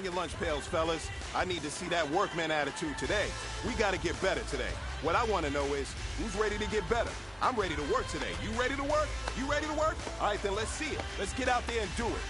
your lunch pails, fellas. I need to see that workman attitude today. We got to get better today. What I want to know is, who's ready to get better? I'm ready to work today. You ready to work? You ready to work? All right, then let's see it. Let's get out there and do it.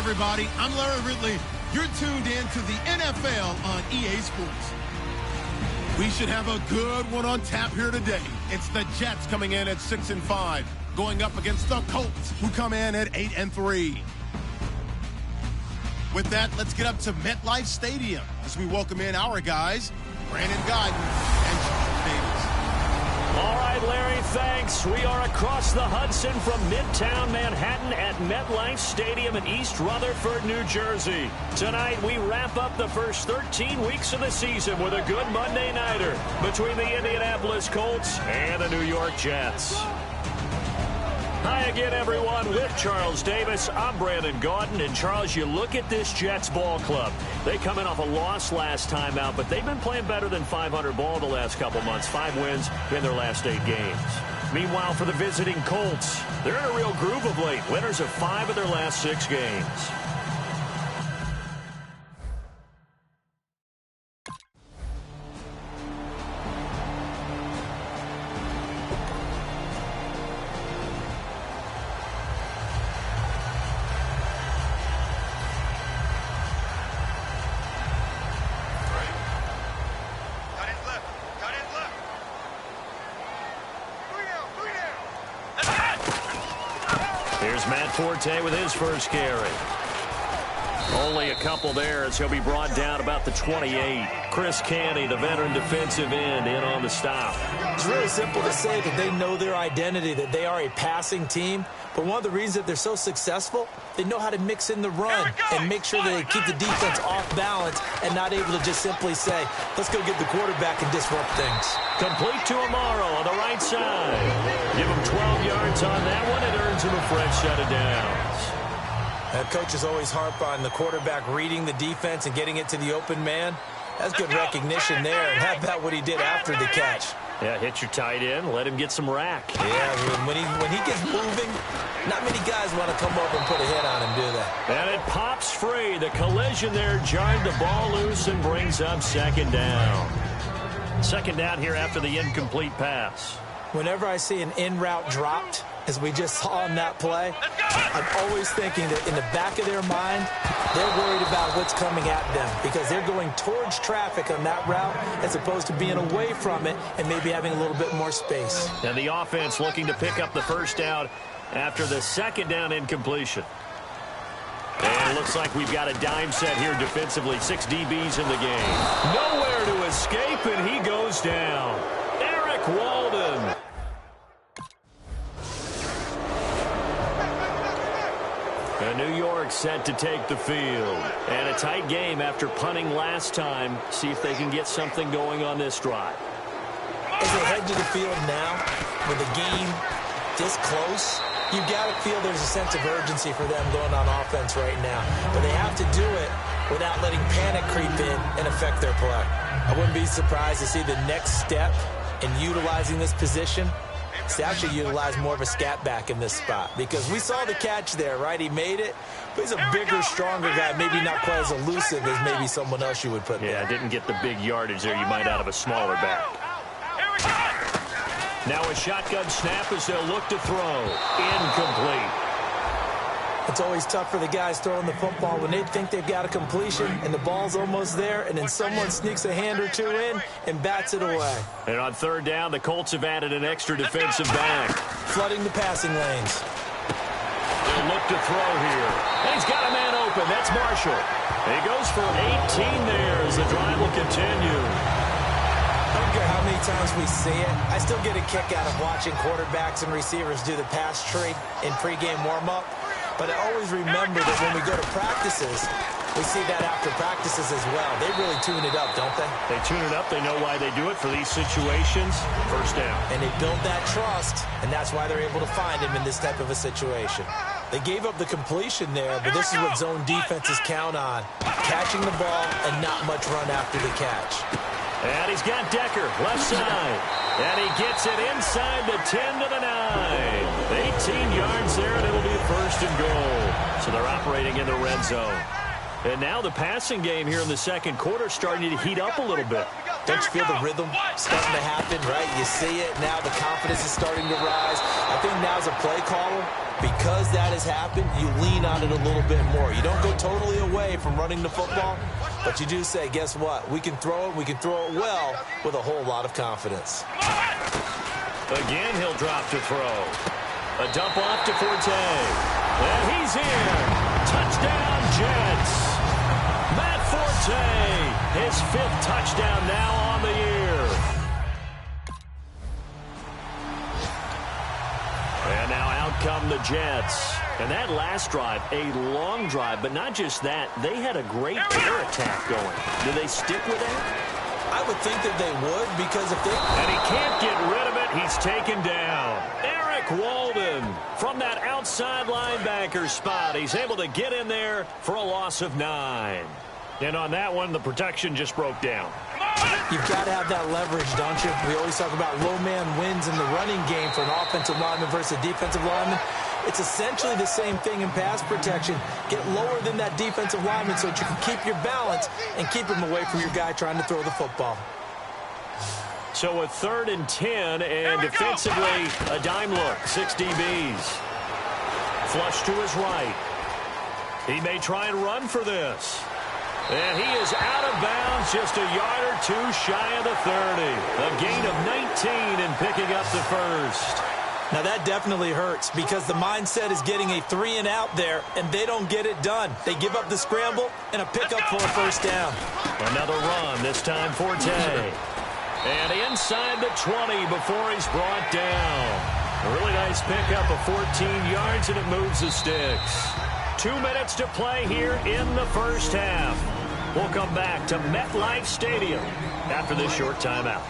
Everybody, I'm Larry Ridley. You're tuned in to the NFL on EA Sports. We should have a good one on tap here today. It's the Jets coming in at 6-5, going up against the Colts, who come in at 8-3. With that, let's get up to MetLife Stadium as we welcome in our guys, Brandon Guyton and Charles Davis. All right, Larry, thanks. We are across the Hudson from Midtown Manhattan at MetLife Stadium in East Rutherford, New Jersey. Tonight, we wrap up the first 13 weeks of the season with a good Monday nighter between the Indianapolis Colts and the New York Jets. Hi again, everyone. With Charles Davis, I'm Brandon Guyton. And, Charles, you look at this Jets ball club. They come in off a loss last time out, but they've been playing better than 500 ball the last couple months. 5 wins in their last 8 games. Meanwhile, for the visiting Colts, they're in a real groove of late. Winners of 5 of their last 6 games. Forte with his first carry. Only a couple there as he'll be brought down about the 28. Chris Canty, the veteran defensive end, in on the stop. It's really simple to say that they know their identity, that they are a passing team. But one of the reasons that they're so successful, they know how to mix in the run and make sure that they keep the defense off balance and not able to just simply say, let's go get the quarterback and disrupt things. Complete to Amaro on the right side. Give him 12 yards on that one. It earns him a fresh set of downs. Coaches always harp on the quarterback reading the defense and getting it to the open man. That's good recognition there. And how about what he did after the catch? Yeah, hit your tight end, let him get some rack. Yeah, when he gets moving, not many guys want to come over and put a hit on him, do they? And it pops free. The collision there jarred the ball loose and brings up second down. Second down here after the incomplete pass. Whenever I see an in-route dropped, as we just saw in that play, I'm always thinking that in the back of their mind, they're worried about what's coming at them because they're going towards traffic on that route as opposed to being away from it and maybe having a little bit more space. And the offense looking to pick up the first down after the second down incompletion. And it looks like we've got a dime set here defensively. 6 DBs in the game. Nowhere to escape, and he goes down. Eric Walden. And New York set to take the field. And a tight game after punting last time. See if they can get something going on this drive. As they head to the field now, with the game this close, you've got to feel there's a sense of urgency for them going on offense right now. But they have to do it without letting panic creep in and affect their play. I wouldn't be surprised to see the next step in utilizing this position to actually utilize more of a scat back in this spot. Because we saw the catch there, right? He made it. But he's a bigger, stronger guy, maybe not quite as elusive as maybe someone else you would put there. Yeah, didn't get the big yardage there you might out of a smaller back. Now a shotgun snap as they'll look to throw. Incomplete. It's always tough for the guys throwing the football when they think they've got a completion and the ball's almost there, and then someone sneaks a hand or two in and bats it away. And on third down, the Colts have added an extra defensive back. Flooding the passing lanes. They'll look to throw here. And he's got a man open. That's Marshall. He goes for 18 there as the drive will continue. I don't care how many times we see it. I still get a kick out of watching quarterbacks and receivers do the pass tree in pregame warm-up. But I always remember that when we go to practices, we see that after practices as well. They really tune it up, don't they? They tune it up. They know why they do it for these situations. First down. And they build that trust, and that's why they're able to find him in this type of a situation. They gave up the completion there, but this is what zone defenses count on. Catching the ball and not much run after the catch. And he's got Decker, left side. And he gets it inside the 10 to the 9. 18 yards there, and it'll be first and goal. So they're operating in the red zone. And now the passing game here in the second quarter starting to heat up a little bit. Don't you feel the rhythm starting to happen, right? You see it now. The confidence is starting to rise. I think now as a play caller, because that has happened, you lean on it a little bit more. You don't go totally away from running the football, but you do say, guess what? We can throw it. We can throw it well with a whole lot of confidence. Again, he'll drop to throw. A dump off to Forte. And he's in. Touchdown, Jets. Matt Forte, his 5th touchdown now on the year. And now out come the Jets. And that last drive, a long drive, but not just that. They had a great air attack going. Do they stick with that? I would think that they would, because if they... And he can't get rid of it. He's taken down. Eric Walden from that outside linebacker spot. He's able to get in there for a loss of 9. And on that one, the protection just broke down. You've got to have that leverage, don't you? We always talk about low man wins in the running game for an offensive lineman versus a defensive lineman. It's essentially the same thing in pass protection. Get lower than that defensive lineman so that you can keep your balance and keep him away from your guy trying to throw the football. So a 3rd and 10, and defensively, a dime look. 6 DBs. Flush to his right. He may try and run for this. And he is out of bounds, just a yard or two shy of the 30. A gain of 19 and picking up the first. Now that definitely hurts because the mindset is getting a 3 and out there, and they don't get it done. They give up the scramble and a pickup for a first down. Another run, this time Forte. And inside the 20 before he's brought down. A really nice pickup of 14 yards, and it moves the sticks. 2 minutes to play here in the first half. We'll come back to MetLife Stadium after this short timeout.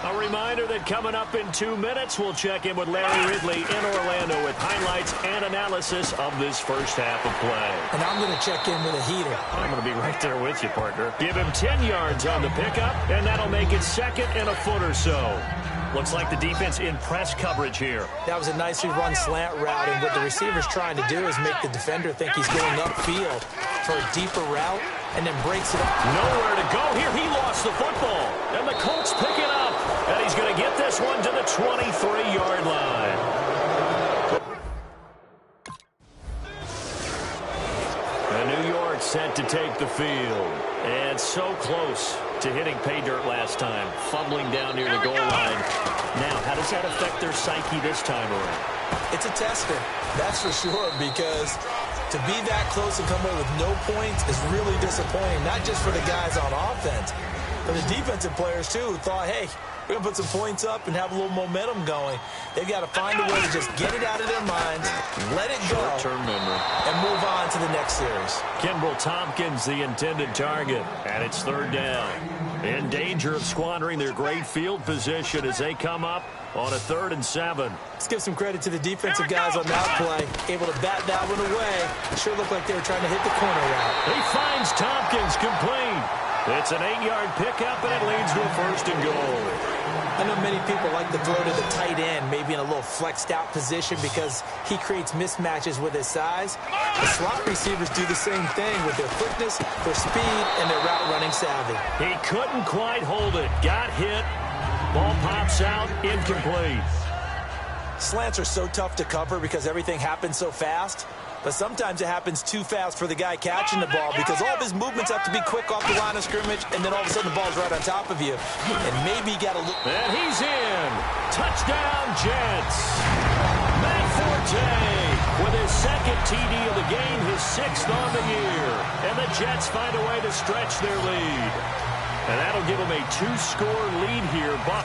A reminder that coming up in 2 minutes, we'll check in with Larry Ridley in Orlando with highlights and analysis of this first half of play. And I'm going to check in with a heater. I'm going to be right there with you, partner. Give him 10 yards on the pickup, and that'll make it second and a foot or so. Looks like the defense in press coverage here. That was a nicely run slant route, and what the receiver's trying to do is make the defender think he's going upfield for a deeper route, and then breaks it up. Nowhere to go here. He lost the football, and the Colts pick it up, and he's going to get this one to the 23-yard line. And New York set to take the field, and so close to hitting pay dirt last time, fumbling down near the goal line. Now, how does that affect their psyche this time around? It's a tester, that's for sure, because to be that close and come away with no points is really disappointing, not just for the guys on offense, but the defensive players, too, who thought, hey, we're going to put some points up and have a little momentum going. They've got to find a way to just get it out of their minds, let it go, short-term memory, and move on to the next series. Kimbrel Tompkins, the intended target, and it's third down. In danger of squandering their great field position as they come up on a 3rd and 7. Let's give some credit to the defensive guys on that play. Able to bat that one away. It sure looked like they were trying to hit the corner route. He finds Tompkins complete. It's an 8-yard pickup, and it leads to a 1st and goal. I know many people like to throw to the tight end, maybe in a little flexed out position because he creates mismatches with his size. The slot receivers do the same thing with their quickness, their speed, and their route running savvy. He couldn't quite hold it. Got hit. Ball pops out, incomplete. Slants are so tough to cover because everything happens so fast. But sometimes it happens too fast for the guy catching the ball because all of his movements have to be quick off the line of scrimmage, and then all of a sudden the ball's right on top of you. And maybe you got to look. And he's in. Touchdown, Jets. Matt Forte with his 2nd TD of the game, his 6th on the year. And the Jets find a way to stretch their lead. And that'll give them a 2-score lead here. But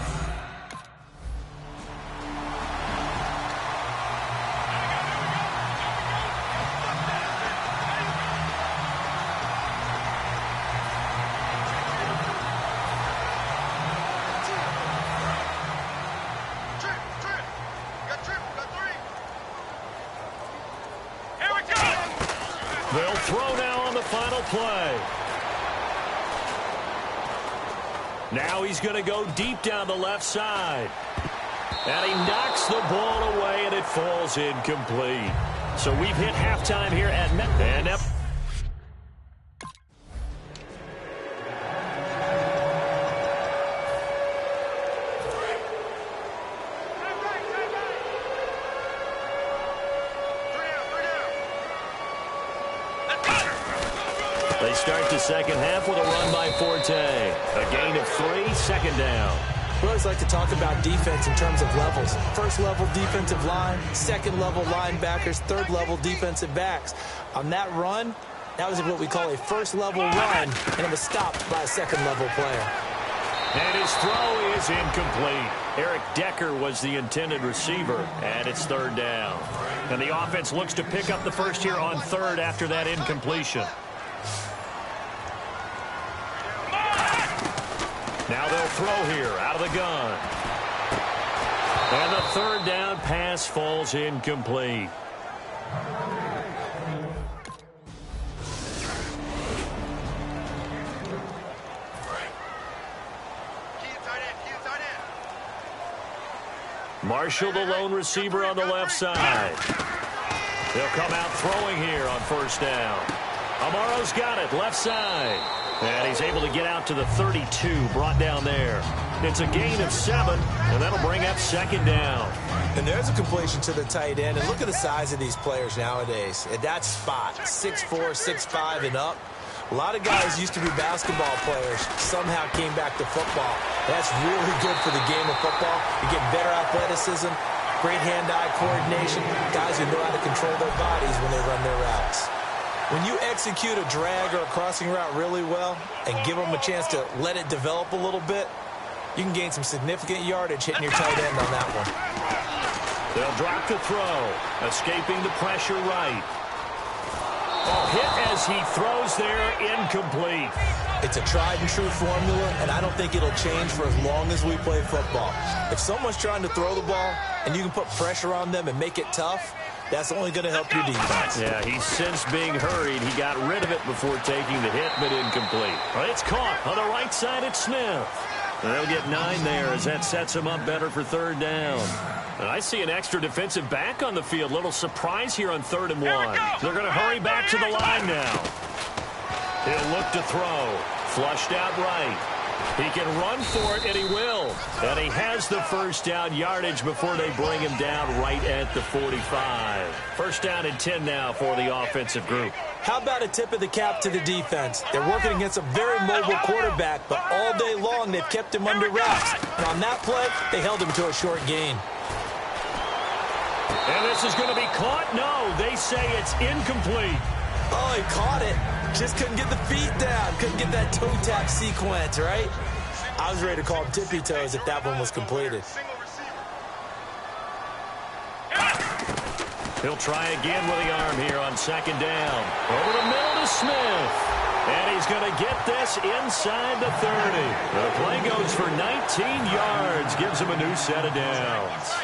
they'll throw now on the final play. Now he's going to go deep down the left side. And he knocks the ball away, and it falls incomplete. So we've hit halftime here at Madden. They start the second half with a run by Forte. A gain of 3, 2nd down. We always like to talk about defense in terms of levels. 1st level defensive line, 2nd level linebackers, 3rd level defensive backs. On that run, that was what we call a 1st level run, and it was stopped by a 2nd level player. And his throw is incomplete. Eric Decker was the intended receiver, and it's 3rd down. And the offense looks to pick up the first here on 3rd after that incompletion. Now they'll throw here out of the gun. And the 3rd down pass falls incomplete. Marshall, the lone receiver on the left side. They'll come out throwing here on 1st down. Amaro's got it, left side. And he's able to get out to the 32, brought down there. It's a gain of 7, and that'll bring up 2nd down. And there's a completion to the tight end. And look at the size of these players nowadays. At that spot, 6'4", 6'5", and up. A lot of guys used to be basketball players, somehow came back to football. That's really good for the game of football. You get better athleticism, great hand-eye coordination, guys who know how to control their bodies when they run their routes. When you execute a drag or a crossing route really well and give them a chance to let it develop a little bit, you can gain some significant yardage hitting your tight end on that one. They'll drop the throw, escaping the pressure right. Oh, hit as he throws there, incomplete. It's a tried-and-true formula, and I don't think it'll change for as long as we play football. If someone's trying to throw the ball and you can put pressure on them and make it tough, that's only going to help your defense. Yeah, he's since being hurried. He got rid of it before taking the hit, but incomplete. It's caught on the right side at Smith. They'll get 9 there as that sets him up better for 3rd down. And I see an extra defensive back on the field. Little surprise here on 3rd and 1. They're going to hurry back to the line now. He'll look to throw. Flushed out right. He can run for it, and he will. And he has the 1st down yardage before they bring him down right at the 45. 1st down and 10 now for the offensive group. How about a tip of the cap to the defense? They're working against a very mobile quarterback, but all day long they've kept him under wraps. And on that play, they held him to a short gain. And this is going to be caught? No, they say it's incomplete. Oh, he caught it. Just couldn't get the feet down. Couldn't get that toe tap sequence, right? I was ready to call him tippy toes if that one was completed. He'll try again with the arm here on 2nd down. Over the middle to Smith. And he's going to get this inside the 30. The play goes for 19 yards. Gives him a new set of downs.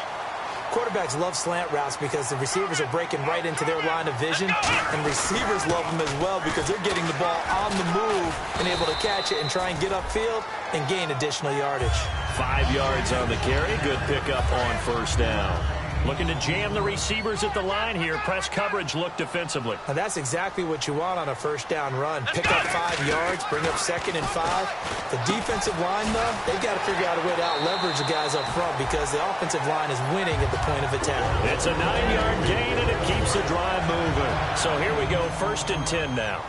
Quarterbacks love slant routes because the receivers are breaking right into their line of vision, and receivers love them as well because they're getting the ball on the move and able to catch it and try and get upfield and gain additional yardage. 5 yards on the carry. Good pickup on 1st down. Looking to jam the receivers at the line here. Press coverage look defensively. Now that's exactly what you want on a 1st down run. Pick up 5 yards, bring up 2nd and 5. The defensive line, though, they've got to figure out a way to out-leverage the guys up front because the offensive line is winning at the point of attack. It's a 9-yard gain, and it keeps the drive moving. So here we go, 1st and 10 now.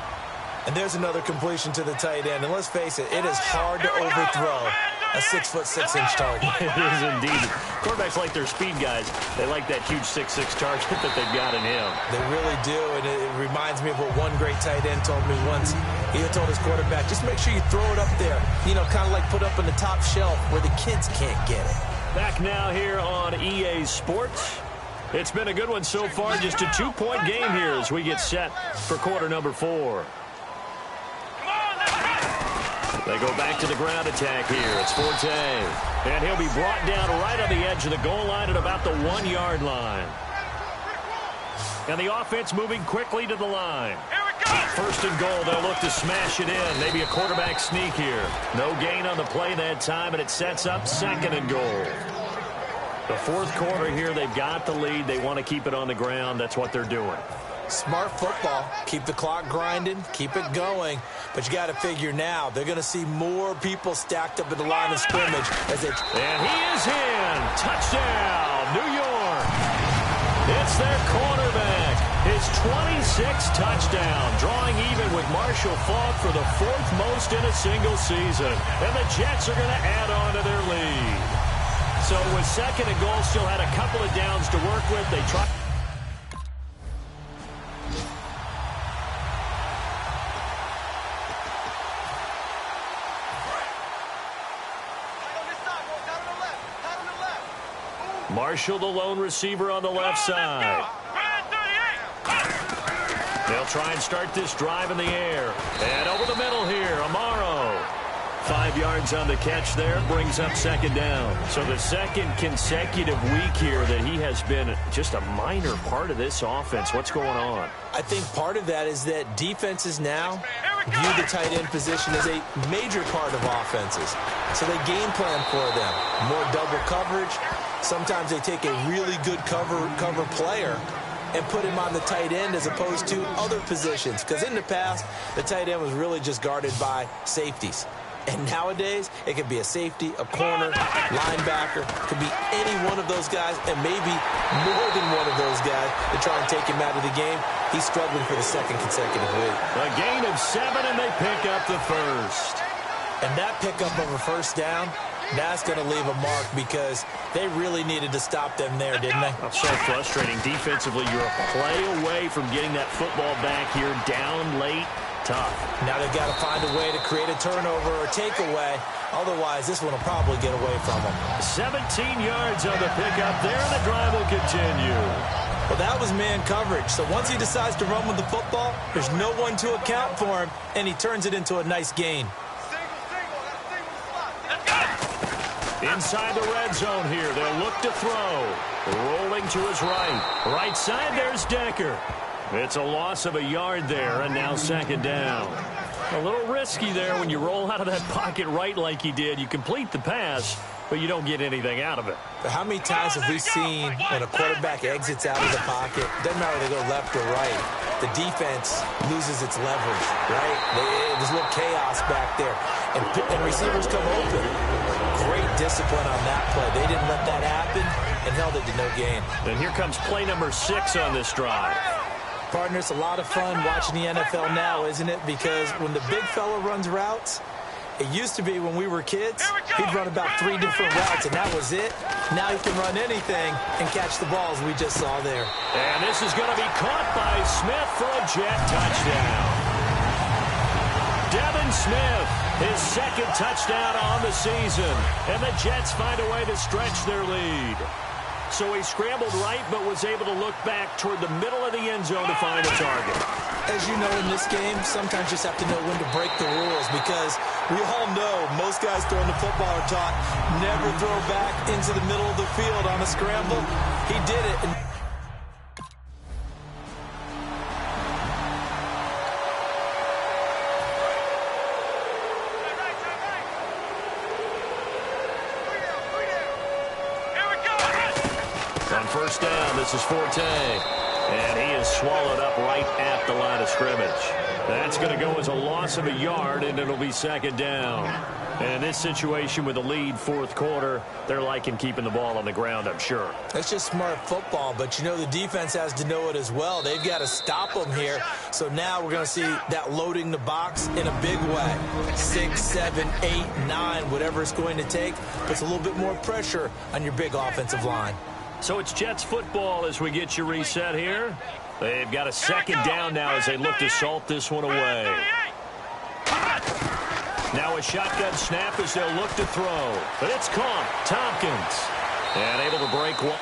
And there's another completion to the tight end. And let's face it, it is hard to overthrow a 6'6" target. It is indeed. Quarterbacks like their speed guys. They like that huge 6'6" target that they've got in him. They really do, and it reminds me of what one great tight end told me once. He told his quarterback, just make sure you throw it up there. You know, kind of like put up on the top shelf where the kids can't get it. Back now here on EA Sports. It's been a good one so far. Just a 2-point game here as we get set for quarter number 4. They go back to the ground attack here. It's Forte. And he'll be brought down right on the edge of the goal line at about the 1-yard line. And the offense moving quickly to the line. 1st and goal. They'll look to smash it in. Maybe a quarterback sneak here. No gain on the play that time, and it sets up 2nd and goal. The 4th quarter here, they've got the lead. They want to keep it on the ground. That's what they're doing. Smart football. Keep the clock grinding. Keep it going. But you got to figure now, they're going to see more people stacked up in the line of scrimmage. And he is in. Touchdown, New York. It's their cornerback. His 26th touchdown, drawing even with Marshall Faulk for the 4th most in a single season. And the Jets are going to add on to their lead. So with 2nd and goal, still had a couple of downs to work with. They tried. Marshall, the lone receiver on the left side. They'll try and start this drive in the air. And over the middle here, Amaro. 5 yards on the catch there, brings up 2nd down. So the 2nd consecutive week here that he has been just a minor part of this offense. What's going on? I think part of that is that defenses now view the tight end position as a major part of offenses. So they game plan for them. More double coverage. Sometimes they take a really good cover player and put him on the tight end as opposed to other positions. Because in the past, the tight end was really just guarded by safeties. And nowadays, it could be a safety, a corner, linebacker. Could be any one of those guys, and maybe more than one of those guys to try and take him out of the game. He's struggling for the 2nd consecutive week. A gain of 7, and they pick up the 1st. And that pickup of a 1st down, that's going to leave a mark because they really needed to stop them there, didn't they? So frustrating. Defensively, you're a play away from getting that football back here down late. Tough. Now they've got to find a way to create a turnover or takeaway. Otherwise, this one will probably get away from them. 17 yards on the pickup there, and the drive will continue. Well, that was man coverage. So once he decides to run with the football, there's no one to account for him, and he turns it into a nice gain. Inside the red zone here. They'll look to throw. Rolling to his right. Right side, there's Decker. It's a loss of a yard there, and now second down. A little risky there when you roll out of that pocket right like he did. You complete the pass, but you don't get anything out of it. But how many times have we seen when a quarterback exits out of the pocket, doesn't matter whether they go left or right, the defense loses its leverage, right? There's a little chaos back there, and receivers come open. Great discipline on that play. They didn't let that happen and held it to no gain. And here comes play number 6 on this drive. Partner, it's a lot of fun watching the NFL now, isn't it? Because when the big fella runs routes, it used to be when we were kids, he'd run about 3 different routes, and that was it. Now he can run anything and catch the balls we just saw there. And this is going to be caught by Smith for a Jet touchdown. Devin Smith, his second touchdown on the season. And the Jets find a way to stretch their lead. So he scrambled right, but was able to look back toward the middle of the end zone to find a target. As you know, in this game, sometimes you just have to know when to break the rules, because we all know most guys throwing the football are taught never throw back into the middle of the field on a scramble. He did it. On first down, this is Forte. And he is swallowed up right at the line of scrimmage. That's going to go as a loss of a yard, and it'll be second down. And in this situation with a lead fourth quarter, they're liking keeping the ball on the ground, I'm sure. That's just smart football, but you know the defense has to know it as well. They've got to stop them here. So now we're going to see that loading the box in a big way. 6, 7, 8, 9, whatever it's going to take, puts a little bit more pressure on your big offensive line. So it's Jets football as we get you reset here. They've got a second down now as they look to salt this one away. Now a shotgun snap as they'll look to throw. But it's caught. Tompkins. And able to break one.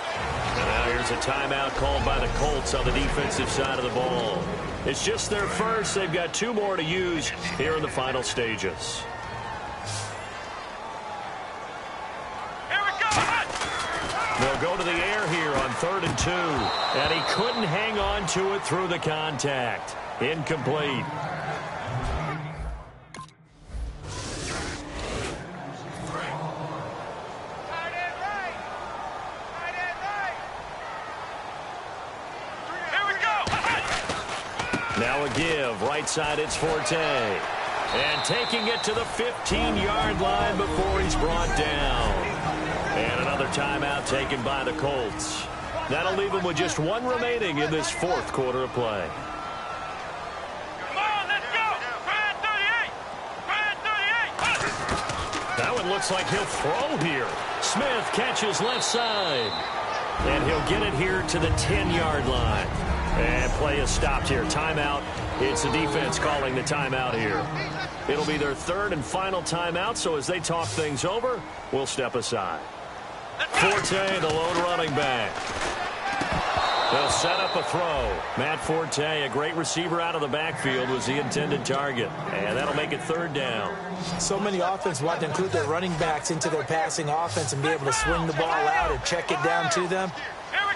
And now here's a timeout called by the Colts on the defensive side of the ball. It's just their first. They've got 2 more to use here in the final stages. They'll go to the air here on 3rd and 2. And he couldn't hang on to it through the contact. Incomplete. Now a give. Right side, it's Forte. And taking it to the 15-yard line before he's brought down. And another timeout taken by the Colts. That'll leave them with just 1 remaining in this fourth quarter of play. Come on, let's go! Brad 38! Brad 38! That one looks like he'll throw here. Smith catches left side. And he'll get it here to the 10-yard line. And play is stopped here. Timeout. It's the defense calling the timeout here. It'll be their 3rd and final timeout, so as they talk things over, we'll step aside. Forte, the lone running back. They'll set up a throw. Matt Forte, a great receiver out of the backfield, was the intended target. And that'll make it 3rd down. So many offenses want to include their running backs into their passing offense and be able to swing the ball out or check it down to them.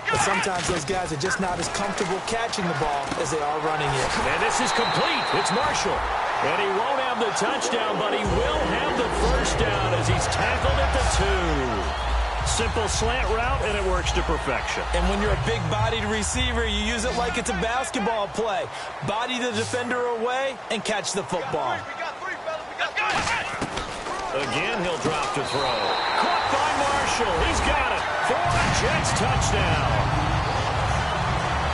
But sometimes those guys are just not as comfortable catching the ball as they are running it. And this is complete. It's Marshall. And he won't have the touchdown, but he will have the first down as he's tackled at the 2. Simple slant route, and it works to perfection. And when you're a big-bodied receiver, you use it like it's a basketball play. Body the defender away and catch the football. Again, he'll drop to throw. Caught by Marshall. He's got it for a Jets touchdown.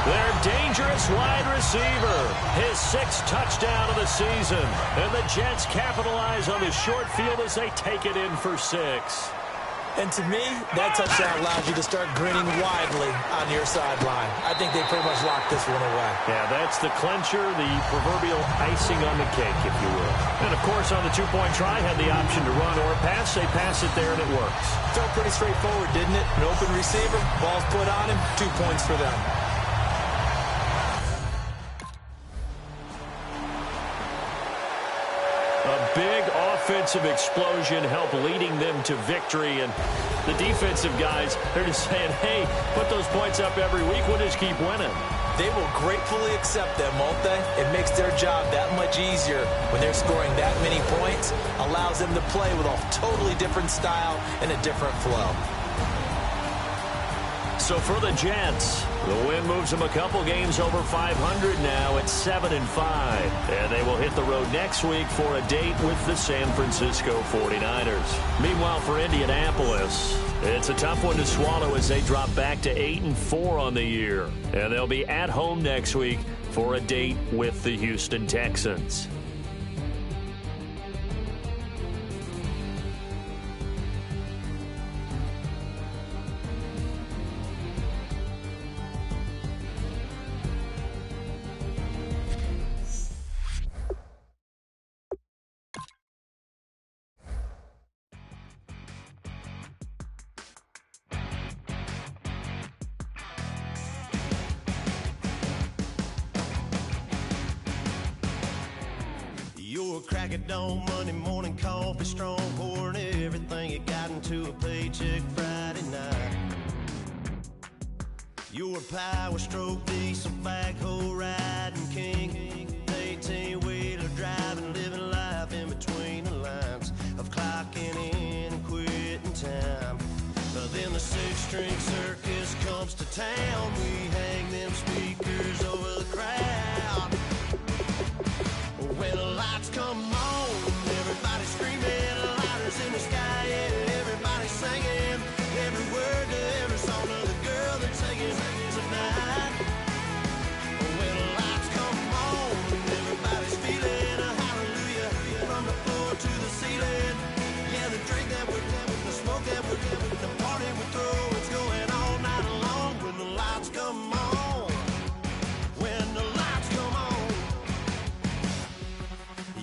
Their dangerous wide receiver, his 6th touchdown of the season. And the Jets capitalize on the short field as they take it in for 6. And to me, that touchdown allows you to start grinning widely on your sideline. I think they pretty much locked this one away. Yeah, that's the clincher, the proverbial icing on the cake, if you will. And, of course, on the 2-point try, had the option to run or pass. They pass it there, and it works. Felt pretty straightforward, didn't it? An open receiver, ball's put on him, 2 points for them. A big offensive explosion help leading them to victory. And the defensive guys, they're just saying, hey, put those points up every week. We'll just keep winning. They will gratefully accept them, won't they? It makes their job that much easier when they're scoring that many points. Allows them to play with a totally different style and a different flow. So for the Jets, the win moves them a couple games over 500 now at 7-5. And they will hit the road next week for a date with the San Francisco 49ers. Meanwhile, for Indianapolis, it's a tough one to swallow as they drop back to 8-4 on the year. And they'll be at home next week for a date with the Houston Texans. Your crack at dawn, Monday morning coffee, strong pouring everything you got into a paycheck Friday night. Your power stroke, diesel backhoe riding king, 18-wheeler driving, living life in between the lines of clocking in and quitting time. But then the six-string circus comes to town. We hang them speakers over the crowd. When the lights come on, everybody screaming, lighters in the sky, yeah, everybody singing, every word to every song of the girl they're taking tonight. When the lights come on, everybody's feeling a hallelujah from the floor to the ceiling. Yeah, the drink that we're having, the smoke that we're having, the party we throw, it's going all night long. When the lights come on, when the lights come on.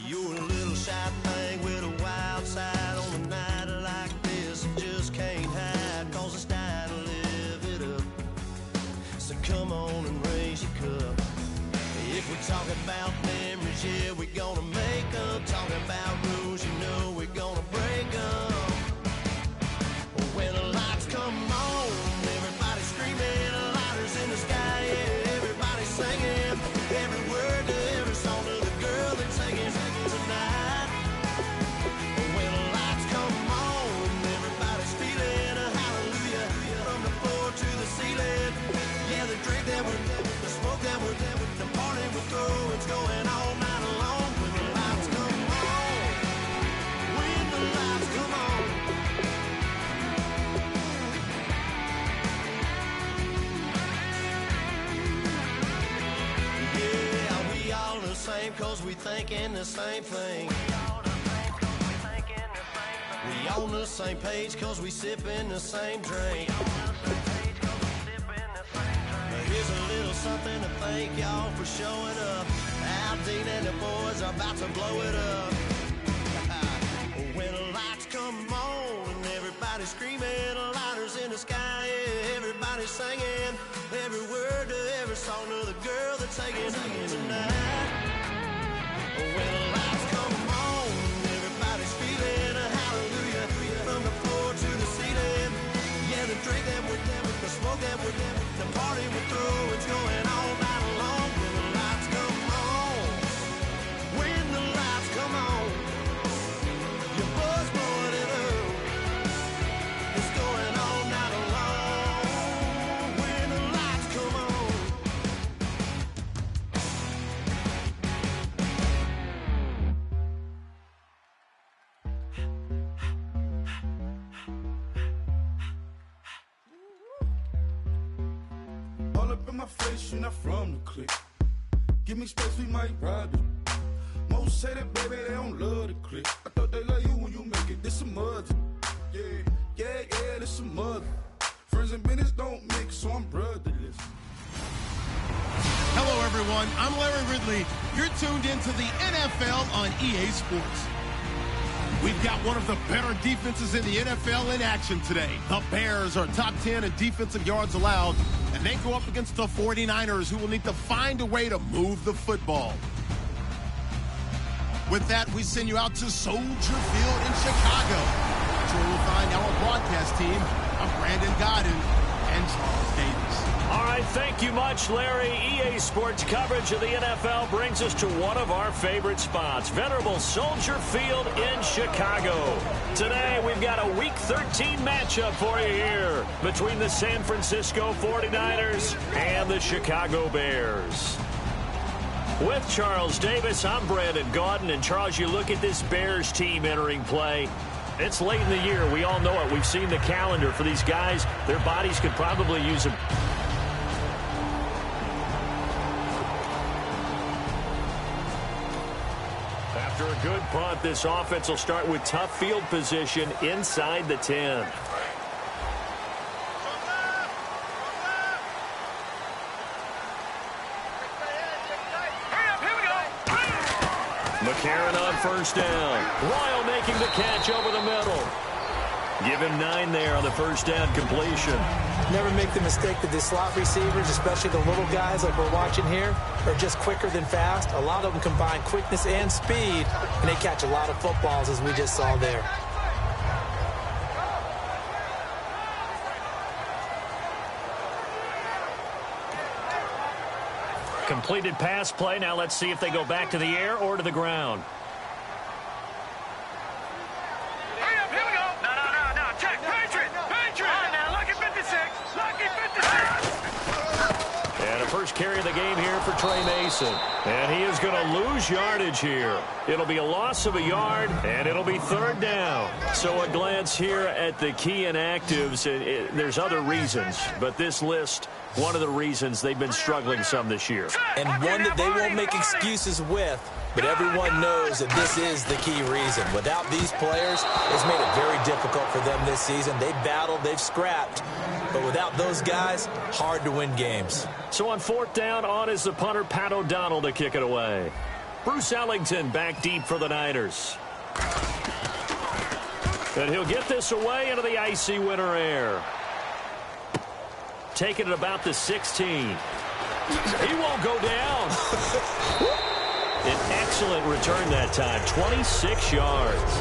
You're a little shy thing with a wild side on a night like this. Just can't hide, cause it's time to live it up. So come on and raise your cup. If we're talking about memories, yeah, we're gonna make them. Talking about rules, you know we're gonna break them. When the lights come on, everybody's screaming, lighters in the sky, yeah, everybody's singing, every word to every song to the girl they're taking tonight. When the lights come on, everybody's feeling a hallelujah from the floor to the ceiling. Yeah, the drink that we're having, the smoke that we're having, the party we throw, it's going all night long. When the lights come on, when the lights come on. Yeah, we all the same cause we thinking the same thing. We on the same page cause we sipping the same drink. Here's a little something to thank y'all for showing up. Al Dean and the boys are about to blow it up. When the lights come on and everybody's screaming, lighters in the sky, yeah, everybody's singing, every word to every song to the girl they're taking tonight. When the lights come on, everybody's feeling a hallelujah from the floor to the ceiling. Yeah, the drink that we're having, the smoke that we're having, the party we throw, it's going all night long. When the lights come on, when the lights come on, your buzz blowing it up, it's going all night long. When the lights come on. All up in my face, you're not from the clique. Give me space, we might ride it. Most say that, baby, they don't love the clique. I thought they love you when you make it. This some mud. Yeah, this some mud. Friends and business don't mix, so I'm brotherless. Hello, everyone. I'm Larry Ridley. You're tuned into the NFL on EA Sports. We've got one of the better defenses in the NFL in action today. The Bears are top 10 in defensive yards allowed, and they go up against the 49ers, who will need to find a way to move the football. With that, we send you out to Soldier Field in Chicago, where we'll find our broadcast team of Brandon Godden and Charles Davis. All right, thank you much, Larry. EA Sports coverage of the NFL brings us to one of our favorite spots, venerable Soldier Field in Chicago. Today, we've got a Week 13 matchup for you here between the San Francisco 49ers and the Chicago Bears. With Charles Davis, I'm Brandon Gaudin. And, Charles, you look at this Bears team entering play. It's late in the year. We all know it. We've seen the calendar for these guys. Their bodies could probably use a... After a good punt, this offense will start with tough field position inside the 10. McCarron on first down. Royal making the catch over the middle. Give him 9 there on the first down completion. Never make the mistake that the slot receivers, especially the little guys like we're watching here, are just quicker than fast. A lot of them combine quickness and speed, and they catch a lot of footballs, as we just saw there. Completed pass play. Now let's see if they go back to the air or to the ground. Hurry up, here we go. No. Check. Patriot. All right, now, lucky 56. Lucky 56. And a first carry of the game here for Trey Mason. And he is going to lose yardage here. It'll be a loss of a yard, and it'll be third down. So a glance here at the key inactives. There's other reasons, but this list, one of the reasons they've been struggling some this year. And one that they won't make excuses with, but everyone knows that this is the key reason. Without these players, it's made it very difficult for them this season. They've battled, they've scrapped, but without those guys, hard to win games. So on fourth down, on is the punter, Pat O'Donnell, to kick it away. Bruce Ellington back deep for the Niners. And he'll get this away into the icy winter air. Taking it about the 16. He won't go down. An excellent return that time. 26 yards.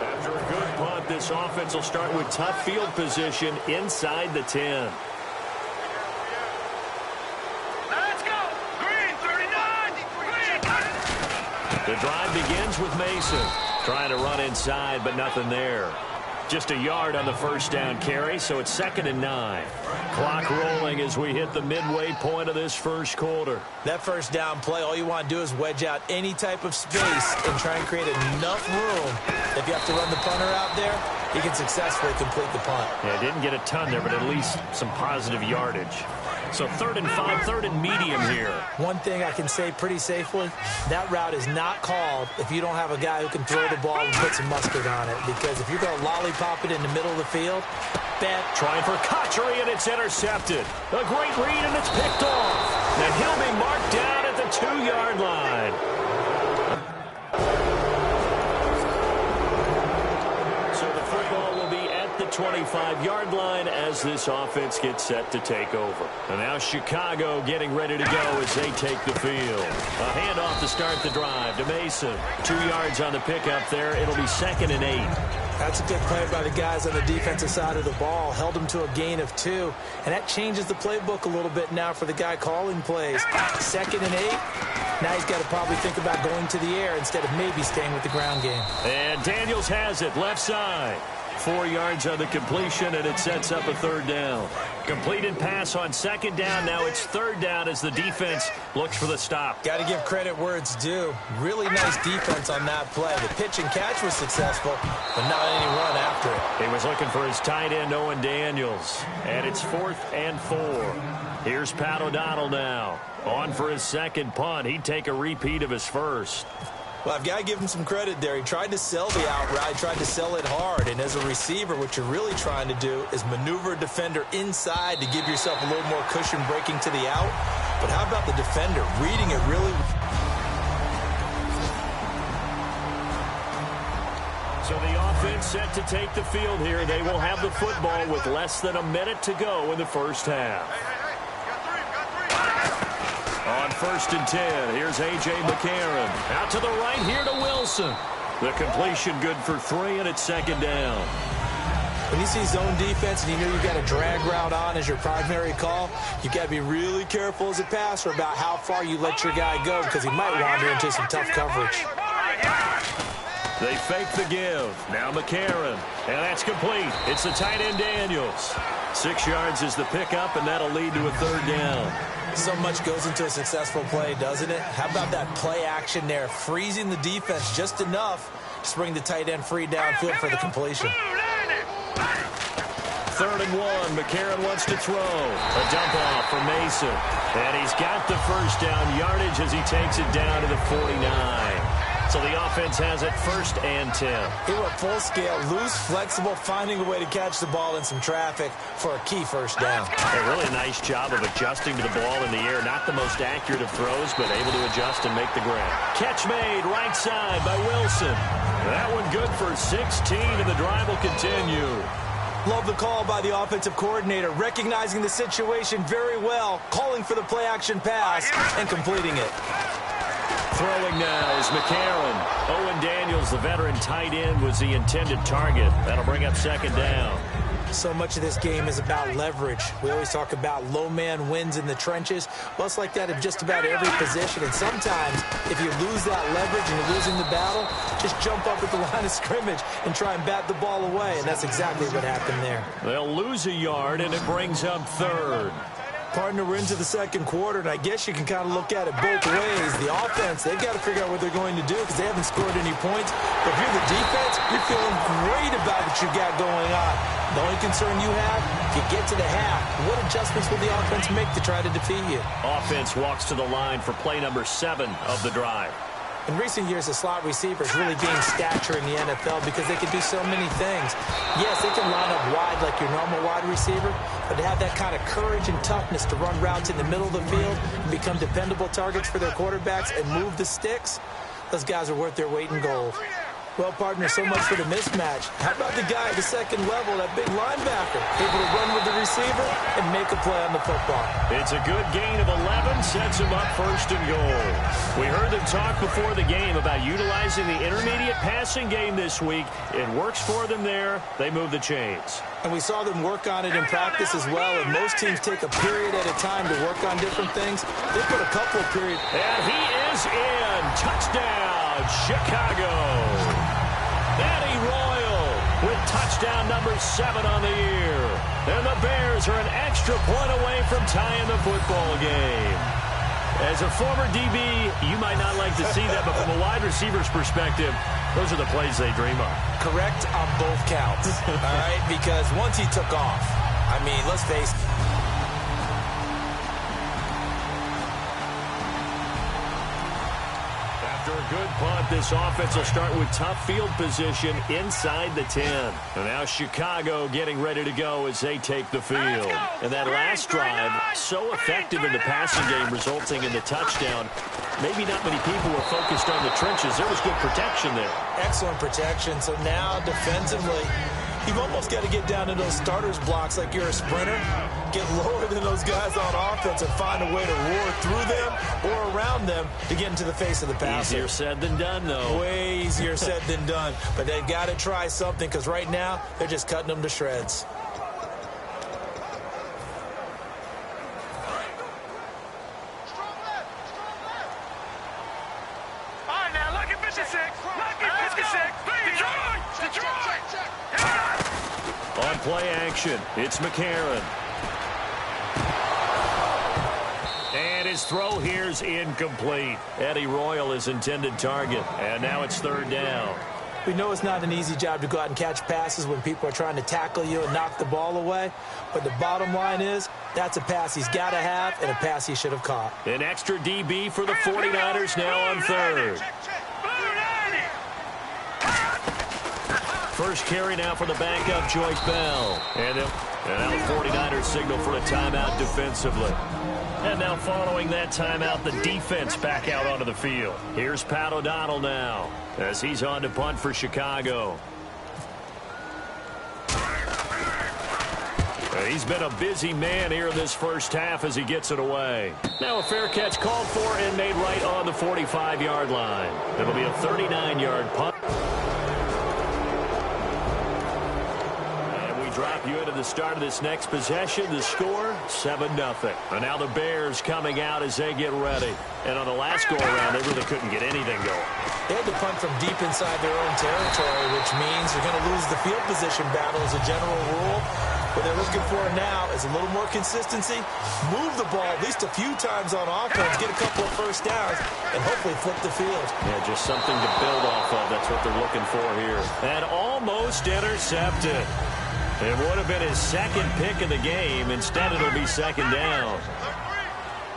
After a good punt, this offense will start with tough field position inside the 10. Let's go. Green, 39. Green. The drive begins with Mason. Trying to run inside, but nothing there. Just a yard on the first down carry, so it's 2nd and 9. Clock rolling as we hit the midway point of this first quarter. That first down play, all you want to do is wedge out any type of space and try and create enough room. If you have to run the punter out there, he can successfully complete the punt. Yeah, didn't get a ton there, but at least some positive yardage. So 3rd and 5, 3rd and medium here. One thing I can say pretty safely, that route is not called if you don't have a guy who can throw the ball and put some mustard on it. Because if you're going to lollipop it in the middle of the field, trying for Cotchery, and it's intercepted. A great read, and it's picked off. And he'll be marked down at the 2-yard line. So the football will be at the 25-yard line as this offense gets set to take over. And now Chicago getting ready to go as they take the field. A handoff to start the drive to Mason. 2 yards on the pickup there. It'll be 2nd and 8. That's a good play by the guys on the defensive side of the ball. Held them to a gain of 2. And that changes the playbook a little bit now for the guy calling plays. 2nd and 8. Now he's got to probably think about going to the air instead of maybe staying with the ground game. And Daniels has it left side. 4 yards on the completion, and it sets up a 3rd down. Completed pass on 2nd down. Now it's 3rd down as the defense looks for the stop. Got to give credit where it's due. Really nice defense on that play. The pitch and catch was successful, but not any run after it. He was looking for his tight end, Owen Daniels. And it's 4th and 4. Here's Pat O'Donnell now. On for his 2nd punt. He'd take a repeat of his first. Well, I've got to give him some credit there. He tried to sell the out route, tried to sell it hard. And as a receiver, what you're really trying to do is maneuver a defender inside to give yourself a little more cushion breaking to the out. But how about the defender reading it really? So the offense set to take the field here. They will have the football with less than a minute to go in the first half. On 1st and 10, here's A.J. McCarron. Out to the right here to Wilson. The completion good for 3, and it's 2nd down. When you see zone defense and you know you've got a drag route on as your primary call, you've got to be really careful as a passer about how far you let your guy go because he might wander into some tough coverage. They fake the give. Now McCarron. And that's complete. It's the tight end Daniels. 6 yards is the pickup, and that'll lead to a 3rd down. So much goes into a successful play, doesn't it? How about that play action there, freezing the defense just enough to bring the tight end free downfield for the completion. 3rd and 1. McCarron wants to throw. A dump off for Mason. And he's got the first down yardage as he takes it down to the 49. So the offense has it 1st and 10. He went full scale, loose, flexible, finding a way to catch the ball in some traffic for a key first down. A really nice job of adjusting to the ball in the air. Not the most accurate of throws, but able to adjust and make the grab. Catch made right side by Wilson. That one good for 16, and the drive will continue. Love the call by the offensive coordinator, recognizing the situation very well, calling for the play-action pass and completing it. Throwing now is McCarron. Owen Daniels, the veteran tight end, was the intended target. That'll bring up 2nd down. So much of this game is about leverage. We always talk about low man wins in the trenches. Well, it's like that in just about every position. And sometimes, if you lose that leverage and you're losing the battle, just jump up at the line of scrimmage and try and bat the ball away. And that's exactly what happened there. They'll lose a yard, and it brings up 3rd. Partner, we're into the 2nd quarter, and I guess you can kind of look at it both ways. The offense, they've got to figure out what they're going to do because they haven't scored any points. But if you're the defense, you're feeling great about what you got going on. The only concern you have, if you get to the half, what adjustments will the offense make to try to defeat you? Offense walks to the line for play number 7 of the drive. In recent years, the slot receivers really gained stature in the NFL because they can do so many things. Yes, they can line up wide like your normal wide receiver, but to have that kind of courage and toughness to run routes in the middle of the field and become dependable targets for their quarterbacks and move the sticks, those guys are worth their weight in gold. Well, partner, so much for the mismatch. How about the guy at the 2nd level, that big linebacker, able to run with the receiver and make a play on the football? It's a good gain of 11, sets him up 1st and goal. We heard them talk before the game about utilizing the intermediate passing game this week. It works for them there. They move the chains. And we saw them work on it in practice as well, and most teams take a period at a time to work on different things. They put a couple of periods. And he is in. Touchdown, Chicago. Eddie Royal with touchdown number 7 on the year. And the Bears are an extra point away from tying the football game. As a former DB, you might not like to see that, but from a wide receiver's perspective, those are the plays they dream of. Correct on both counts, all right? Because once he took off, I mean, let's face it. After a good punt, this offense will start with tough field position inside the 10. And now Chicago getting ready to go as they take the field. And that last drive, so effective in the passing game, resulting in the touchdown. Maybe not many people were focused on the trenches. There was good protection there. Excellent protection. So now defensively, you've almost got to get down to those starters blocks like you're a sprinter. Get lower than those guys on offense and find a way to roar through them or around them to get into the face of the passer. Easier said than done, though. Way easier said than done. But they've got to try something because right now they're just cutting them to shreds. On play action, it's McCarron. And his throw here's incomplete. Eddie Royal is intended target. And now it's 3rd down. We know it's not an easy job to go out and catch passes when people are trying to tackle you and knock the ball away. But the bottom line is, that's a pass he's got to have and a pass he should have caught. An extra DB for the 49ers now on 3rd. First carry now for the backup, Joyce Bell. And now the 49ers signal for a timeout defensively. And now following that timeout, the defense back out onto the field. Here's Pat O'Donnell now as he's on to punt for Chicago. He's been a busy man here in this first half as he gets it away. Now a fair catch called for and made right on the 45-yard line. It'll be a 39-yard punt. And we drop you into the start of this next possession. The score, 7-0. And now the Bears coming out as they get ready. And on the last go-around, they really couldn't get anything going. They had to punt from deep inside their own territory, which means you're going to lose the field position battle as a general rule. What they're looking for now is a little more consistency, move the ball at least a few times on offense, get a couple of first downs, and hopefully flip the field. Yeah, just something to build off of. That's what they're looking for here. And almost intercepted. It would have been his second pick of the game. Instead, it'll be second down.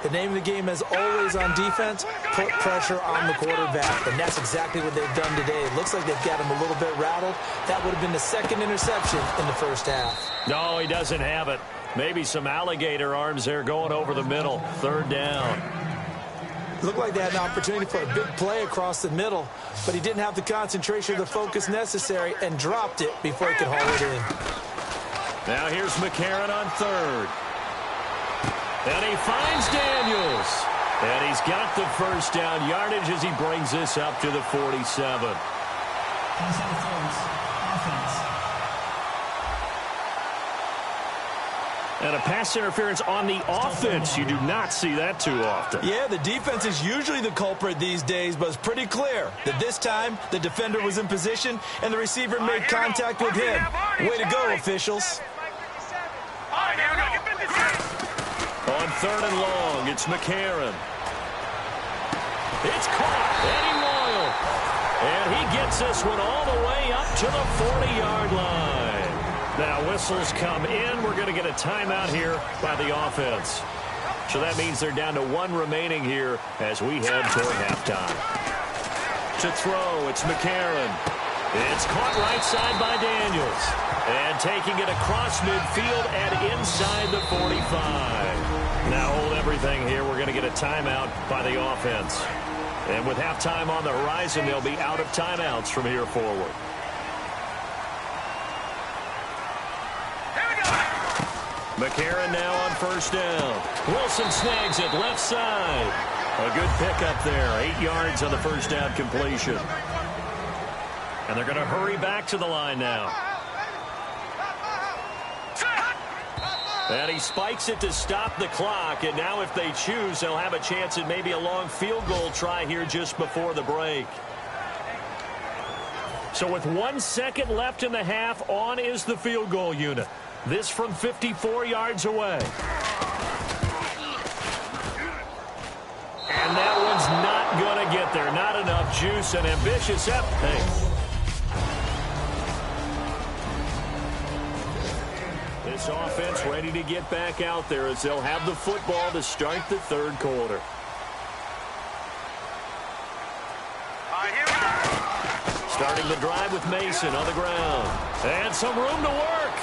The name of the game, as always on defense, put pressure on the quarterback. And that's exactly what they've done today. It looks like they've got him a little bit rattled. That would have been the second interception in the first half. No, he doesn't have it. Maybe some alligator arms there going over the middle. Third down. Looked like they had an opportunity for a big play across the middle, but he didn't have the concentration or the focus necessary and dropped it before he could haul it in. Now here's McCarron on third. And he finds Daniels. And he's got the first down yardage as he brings this up to the 47. And a pass interference on the offense. You do not see that too often. Yeah, the defense is usually the culprit these days, but it's pretty clear that this time the defender was in position and the receiver made contact with him. Way to go, officials. On third and long, it's McCarron. It's caught. Eddie Royal. And he gets this one all the way up to the 40-yard line. Now whistles come in. We're going to get a timeout here by the offense. So that means they're down to one remaining here as we head toward halftime. To throw, it's McCarron. It's caught right side by Daniels. And taking it across midfield and inside the 45. Now hold everything here. We're going to get a timeout by the offense. And with halftime on the horizon, they'll be out of timeouts from here forward. McCarron now on first down. Wilson snags it left side. A good pickup there. 8 yards on the first down completion. And they're going to hurry back to the line now. And he spikes it to stop the clock. And now if they choose, they'll have a chance at maybe a long field goal try here just before the break. So with 1 second left in the half, on is the field goal unit. This from 54 yards away. And that one's not going to get there. Not enough juice and ambitious. Hey. This offense ready to get back out there as they'll have the football to start the third quarter. Starting the drive with Mason on the ground. And some room to work.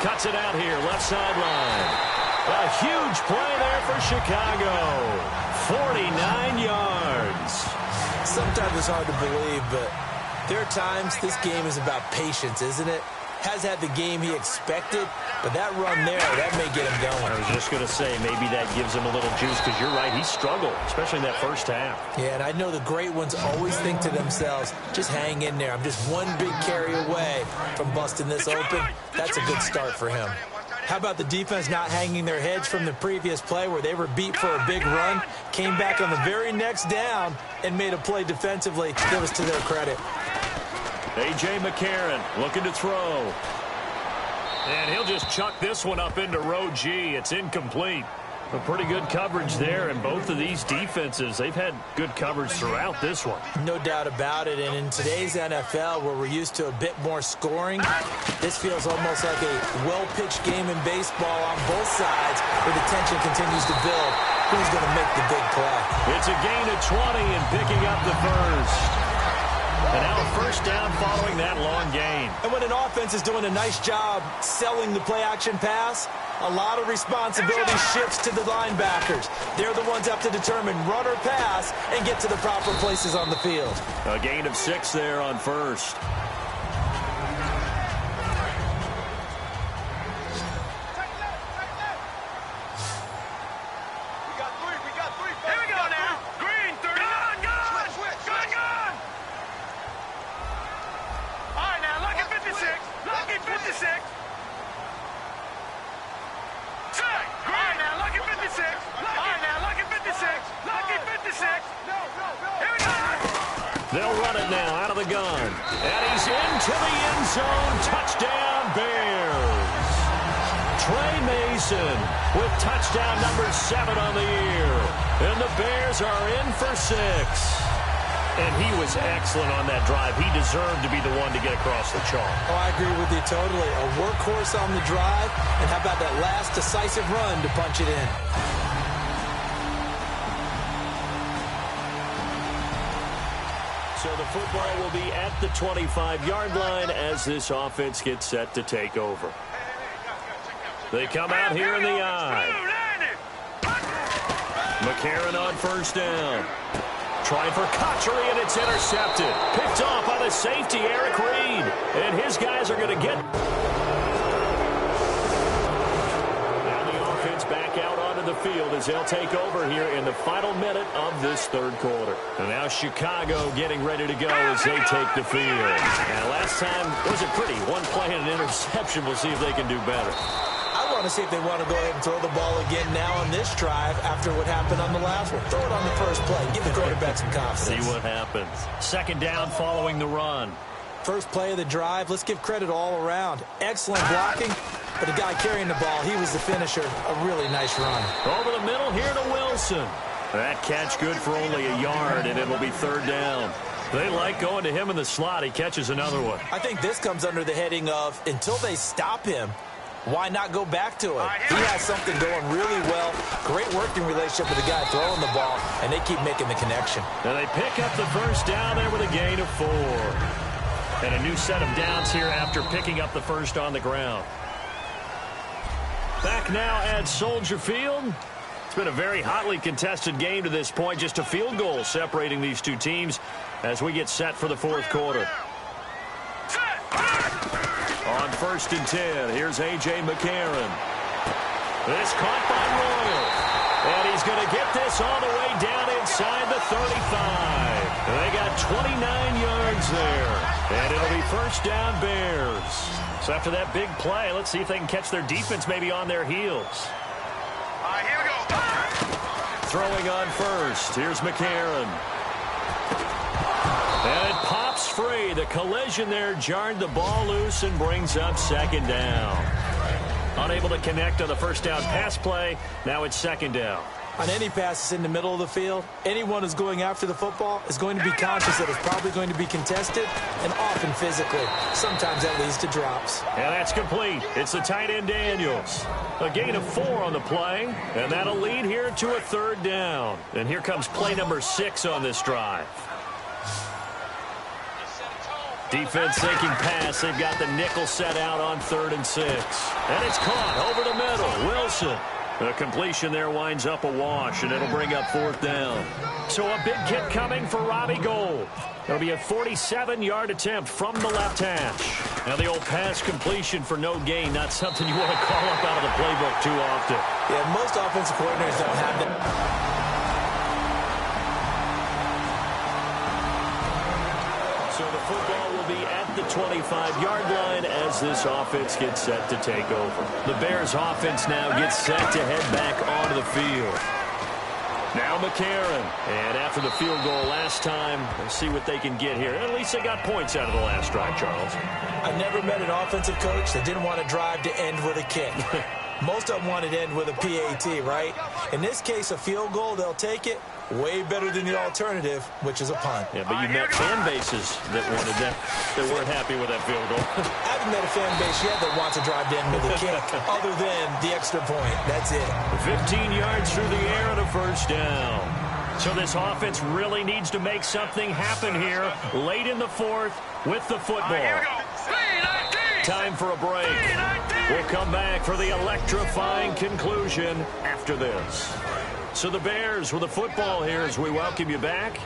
Cuts it out here, left sideline. A huge play there for Chicago. 49 yards. Sometimes it's hard to believe, but there are times this game is about patience, isn't it? Has had the game he expected, but that run there, that may get him going. I was just going to say, maybe that gives him a little juice, because you're right, he struggled, especially in that first half. Yeah, and I know the great ones always think to themselves, just hang in there. I'm just one big carry away from busting this open. That's a good start for him. How about the defense not hanging their heads from the previous play where they were beat for a big run, came back on the very next down, and made a play defensively that was to their credit. A.J. McCarron looking to throw. And he'll just chuck this one up into row G. It's incomplete. A pretty good coverage there, and both of these defenses, they've had good coverage throughout this one. No doubt about it, and in today's NFL, where we're used to a bit more scoring, this feels almost like a well-pitched game in baseball on both sides, where the tension continues to build. Who's going to make the big play? It's a gain of 20 and picking up the first. And now a first down following that long gain. And when an offense is doing a nice job selling the play-action pass, a lot of responsibility shifts to the linebackers. They're the ones that have to determine run or pass and get to the proper places on the field. A gain of 6 there on first. They'll run it now out of the gun. And he's into the end zone. Touchdown, Bears. Trey Mason with touchdown number 7 on the year. And the Bears are in for 6. And he was excellent on that drive. He deserved to be the one to get across the chalk. Oh, I agree with you totally. A workhorse on the drive. And how about that last decisive run to punch it in? So the football will be at the 25-yard line as this offense gets set to take over. They come out here in the I. McCarron on first down. Trying for Cotchery, and it's intercepted. Picked off by the safety, Eric Reed. And his guys are going to get... Now the offense back out onto the field as they'll take over here in the final minute of this third quarter. And now Chicago getting ready to go as they take the field. Now last time wasn't pretty. One play and an interception. We'll see if they can do better. I want to see if they want to go ahead and throw the ball again now on this drive after what happened on the last one. Throw it on the first play. Give the quarterback some confidence. See what happens. Second down following the run. First play of the drive. Let's give credit all around. Excellent blocking, but the guy carrying the ball, he was the finisher. A really nice run. Over the middle here to Wilson. That catch good for only a yard, and it'll be third down. They like going to him in the slot. He catches another one. I think this comes under the heading of until they stop him, why not go back to it? He has something going really well. Great working relationship with the guy throwing the ball, and they keep making the connection. And they pick up the first down there with a gain of 4. And a new set of downs here after picking up the first on the ground. Back now at Soldier Field. It's been a very hotly contested game to this point. Just a field goal separating these two teams as we get set for the fourth quarter. On 1st and 10, here's A.J. McCarron. This caught by Royal. And he's going to get this all the way down inside the 35. They got 29 yards there. And it'll be first down Bears. So after that big play, let's see if they can catch their defense maybe on their heels. All right, here we go. Throwing on first. Here's McCarron. And it pops free. The collision there jarred the ball loose and brings up second down. Unable to connect on the first down pass play. Now it's second down. On any passes in the middle of the field, anyone who's going after the football is going to be conscious that it's probably going to be contested and often physically. Sometimes that leads to drops. And that's complete. It's the tight end Daniels. A gain of 4 on the play, and that'll lead here to a third down. And here comes play number 6 on this drive. Defense thinking pass. They've got the nickel set out on 3rd and 6. And it's caught over the middle. Wilson. The completion there winds up a wash, and it'll bring up 4th down. So a big kick coming for Robbie Gould. It'll be a 47-yard attempt from the left hash. Now the old pass completion for no gain, not something you want to call up out of the playbook too often. Yeah, most offensive coordinators don't have that. So the football will be at the 25-yard line as this offense gets set to take over. The Bears offense now gets set to head back onto the field. Now McCarron. And after the field goal last time, we'll see what they can get here. At least they got points out of the last drive, Charles. I've never met an offensive coach that didn't want to drive to end with a kick. Most of them wanted to end with a PAT, right? In this case, a field goal, they'll take it. Way better than the alternative, which is a punt. Yeah, but you met fan bases that wanted that, that weren't happy with that field goal. I haven't met a fan base yet that wants to drive to end with a kick, other than the extra point. That's it. 15 yards through the air and a first down. So this offense really needs to make something happen here late in the fourth with the football. Time for a break. We'll come back for the electrifying conclusion after this. So the Bears with the football here as we welcome you back.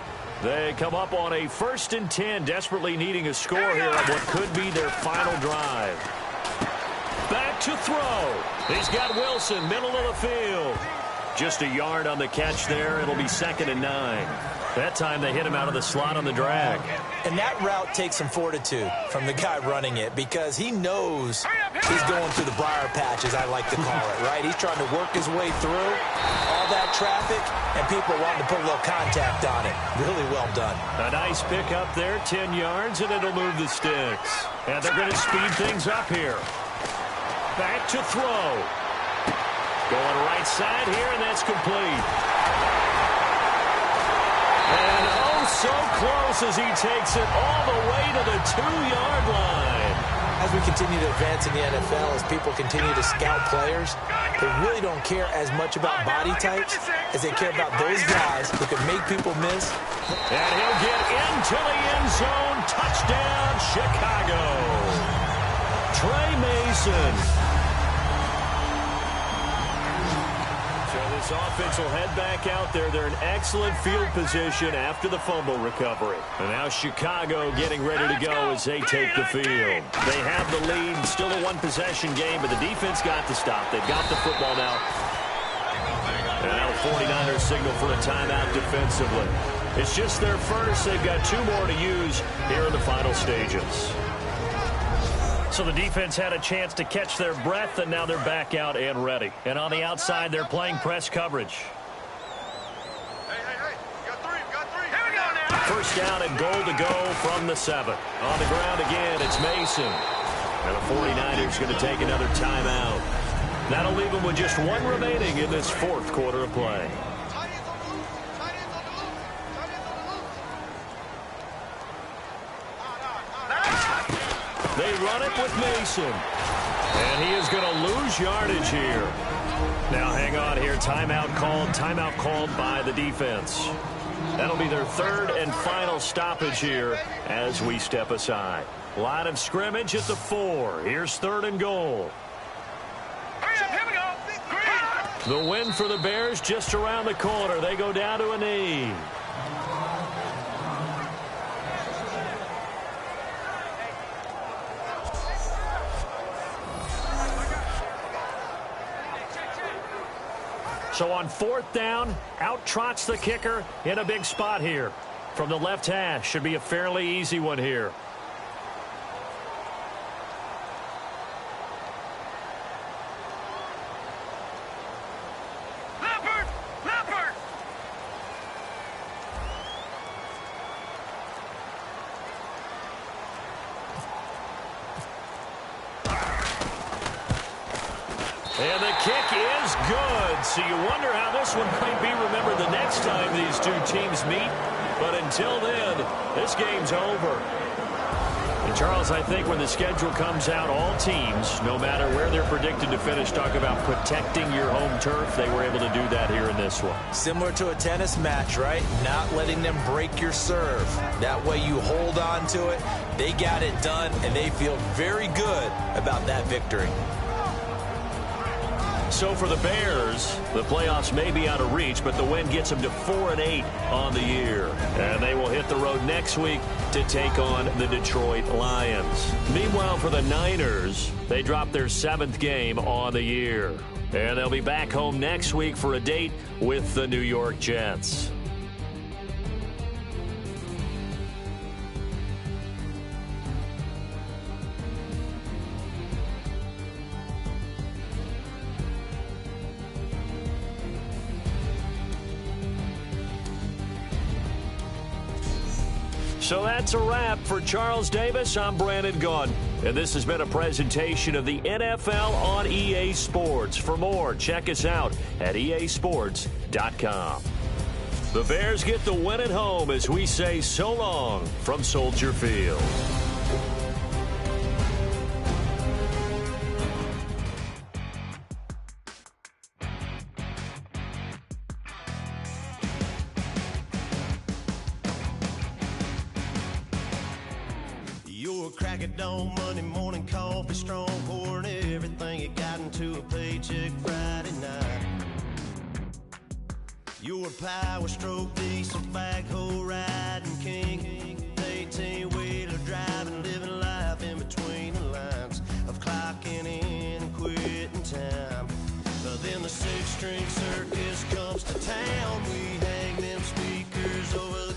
They come up on a 1st and 10, desperately needing a score here on what could be their final drive. Back to throw. He's got Wilson, middle of the field. Just a yard on the catch there. It'll be 2nd and 9. That time they hit him out of the slot on the drag. And that route takes some fortitude from the guy running it because he knows he's going through the briar patch, as I like to call it, right? He's trying to work his way through all that traffic, and people wanting to put a little contact on it. Really well done. A nice pick up there, 10 yards, and it'll move the sticks. And they're going to speed things up here. Back to throw. Going right side here, and that's complete. And oh, so close as he takes it all the way to the 2-yard line. As we continue to advance in the NFL, as people continue to scout players, they really don't care as much about body types as they care about those guys who can make people miss. And he'll get into the end zone. Touchdown, Chicago. Trey Mason. This offense will head back out there. They're in excellent field position after the fumble recovery. And now Chicago getting ready to go as they take the field. They have the lead. Still a one-possession game, but the defense got the stop. They've got the football now. And now the 49ers signal for a timeout defensively. It's just their first. They've got 2 more to use here in the final stages. So the defense had a chance to catch their breath, and now they're back out and ready. And on the outside, they're playing press coverage. Hey, got three. Here we go now. First down and goal to go from the 7. On the ground again, it's Mason. And the 49ers going to take another timeout. That'll leave them with just 1 remaining in this 4th quarter of play. They run it with Mason. And he is going to lose yardage here. Now hang on here. Timeout called by the defense. That'll be their 3rd and final stoppage here as we step aside. Line of scrimmage at the 4. Here's 3rd and goal. Here we go. The win for the Bears just around the corner. They go down to a knee. So on 4th down, out trots the kicker in a big spot here. From the left hash, should be a fairly easy one here. Leopard! And the kick is good. So you wonder how this one might be remembered the next time these 2 teams meet. But until then, this game's over. And Charles, I think when the schedule comes out, all teams, no matter where they're predicted to finish, talk about protecting your home turf. They were able to do that here in this one. Similar to a tennis match, right? Not letting them break your serve. That way you hold on to it. They got it done, and they feel very good about that victory. So for the Bears, the playoffs may be out of reach, but the win gets them to 4-8 on the year. And they will hit the road next week to take on the Detroit Lions. Meanwhile, for the Niners, they dropped their 7th game on the year. And they'll be back home next week for a date with the New York Jets. So that's a wrap for Charles Davis. I'm Brandon Gunn, and this has been a presentation of the NFL on EA Sports. For more, check us out at easports.com. The Bears get the win at home as we say so long from Soldier Field. Crack it on Monday morning, coffee strong, pouring everything you got into a paycheck Friday night. Your power stroke, diesel backhoe riding king, 18-wheeler driving, living life in between the lines of clocking in and quitting time. But then the 6-string circus comes to town. We hang them speakers over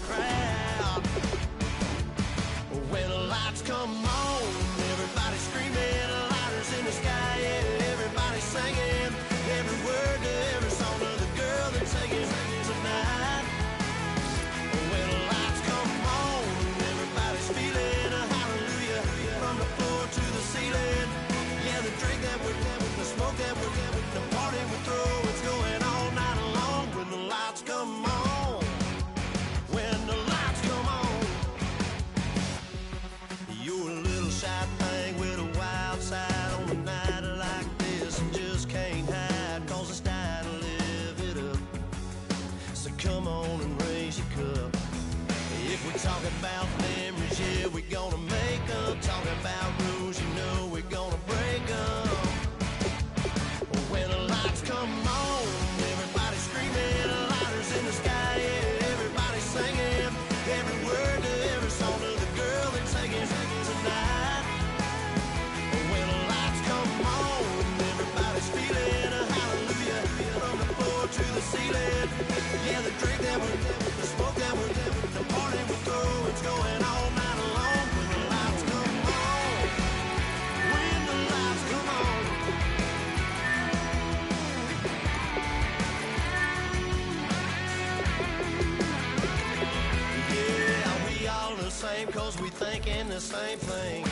same cause we thinking the same thing.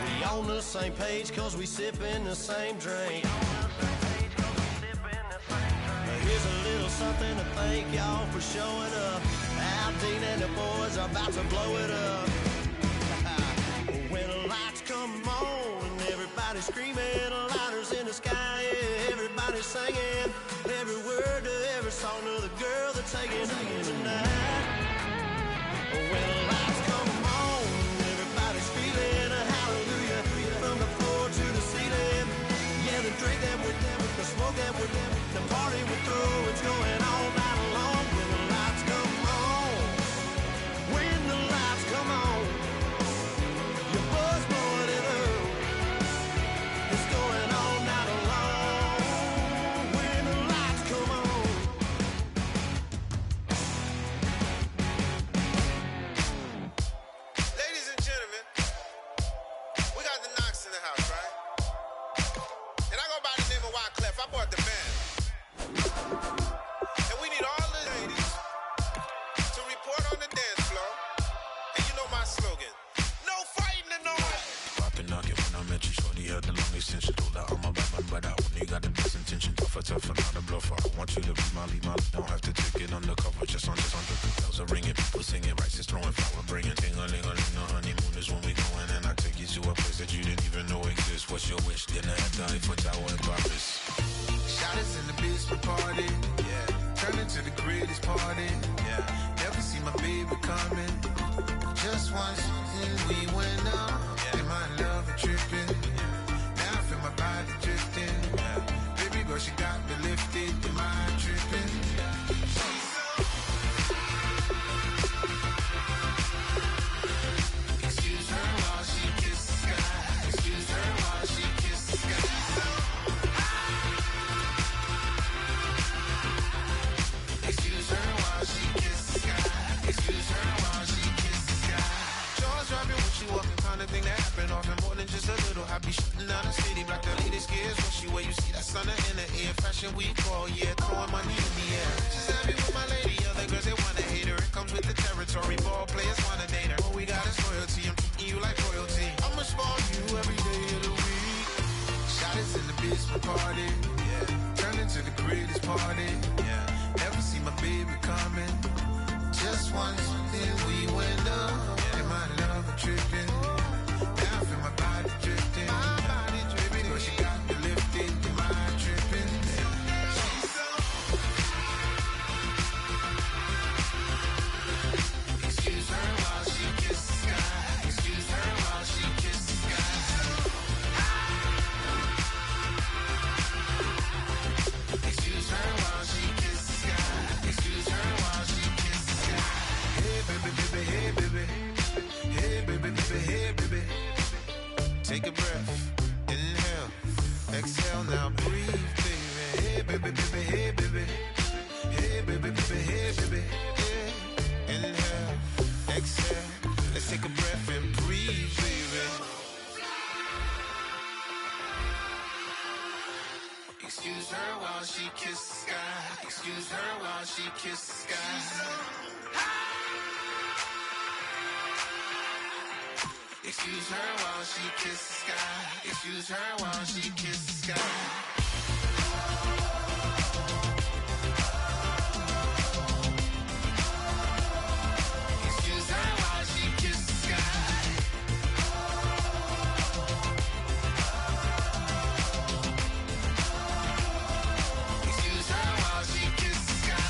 We on the same page cause we sipping the same drink. Here's a little something to thank y'all for showing up. Al Dean and the boys are about to blow it up. When the lights come on and everybody's screaming, lighters in the sky, yeah, everybody's singing. Every word to every song of the girl they're taking home tonight. When the lights come on, everybody's feeling a hallelujah from the floor to the ceiling. Yeah, the drink that we're doing, the smoke that we're doing, the party we're through, it's going all night long. When the lights come on, when the lights come on, your buzz blowing it up, it's going all night long. When the lights come on. Ladies and gentlemen, we got the Knox in the house, right? And I go by the name of Wyclef. I bought the band. And we need all the ladies to report on the dance floor. And you know my slogan, no fighting and no hiding. Poppin' nugget when I met you, shorty had the long extension. Told her I'm a bad man, but I only got the best intention. Tougher, not a bluffer. I want you to be my lead, don't have to take it undercover. Just on bells are ringing, people singing, rice is throwing, flower bringing. Ting-a-ling-a-ling, the honeymoon is when we going, and I take you to a place that you didn't even know exists. What's your wish? Dinner at the Eiffel Tower in Paris. Shot us in the basement party, yeah. Turn into the greatest party, yeah. Never see my baby coming. Just once, and we went up. Yeah. And my love a tripping, yeah. Now I feel my body drifting, yeah. Baby girl, she got me lifted. Am I tripping? Excuse her while she kisses the sky. Excuse her while she kisses the sky. Excuse her while she kisses the sky. Excuse her while she kisses the sky. Jaws dropping when she walking, kind of thing that happen often more than just a little. I be shutting down the city, black the latest gears. When she wear, you see that sun in the air. Fashion week, oh yeah, throwing money in the air. She's happy with my lady, other girls they wanna hate her. It comes with the territory, ball players wanna date her. All we got is loyalty, I'm treating you like royalty. I'ma spoil you every day of the week. Shot us in the basement party, yeah. Turn into the greatest party, yeah. Never see my baby coming. Just once, then we went up. And my love a tripping. Now I feel my body drifting. My body drifting. Baby girl, she got me lifted. Am I tripping? Excuse her while she kisses the sky. Excuse her while she kisses the sky. Excuse her while she kisses the sky. Excuse her while she kisses the sky. Hey baby, baby, hey baby. Hey baby, baby, hey baby. Take a breath, inhale, exhale, now breathe, baby. Hey baby, baby, hey baby. Hey baby, baby, hey baby. Hey, inhale, exhale. Let's take a breath and breathe, baby. Excuse her while she kisses the sky. Excuse her while she kisses the sky. Excuse her while she kisses the sky. Excuse her while she kisses the sky. Excuse her while she kisses the sky. Excuse her while she kisses the sky.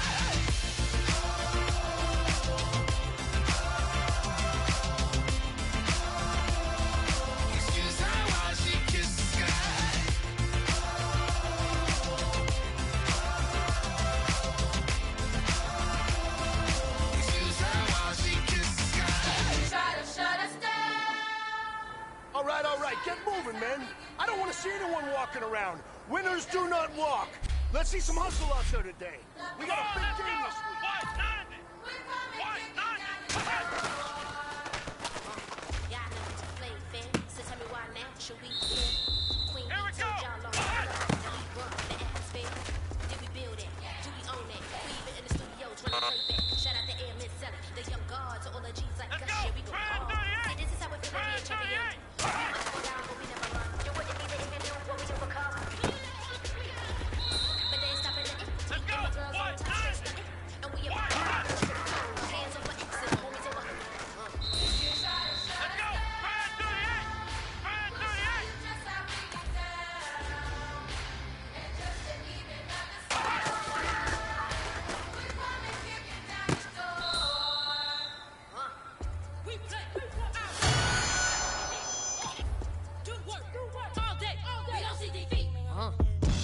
Excuse her while she kisses the sky. Excuse her while she kisses the sky. Try to shut us down. All right, get moving, men. I don't want to see anyone walking around. Winners do not walk. Let's see some hustle out there today. We got a big game this week. Here we go. Shout out to Air Miss Sally, the young God to all the G's like us, here we go hard. See, this is how we feel like being champion. We must go down, but we never run. Do what they need to even do what we overcome. But they ain't stopping nothing. Let's go. Girls on top, straight stunting. And we about to hands over X and homies over. Let's go. Brand 38. Brand 38.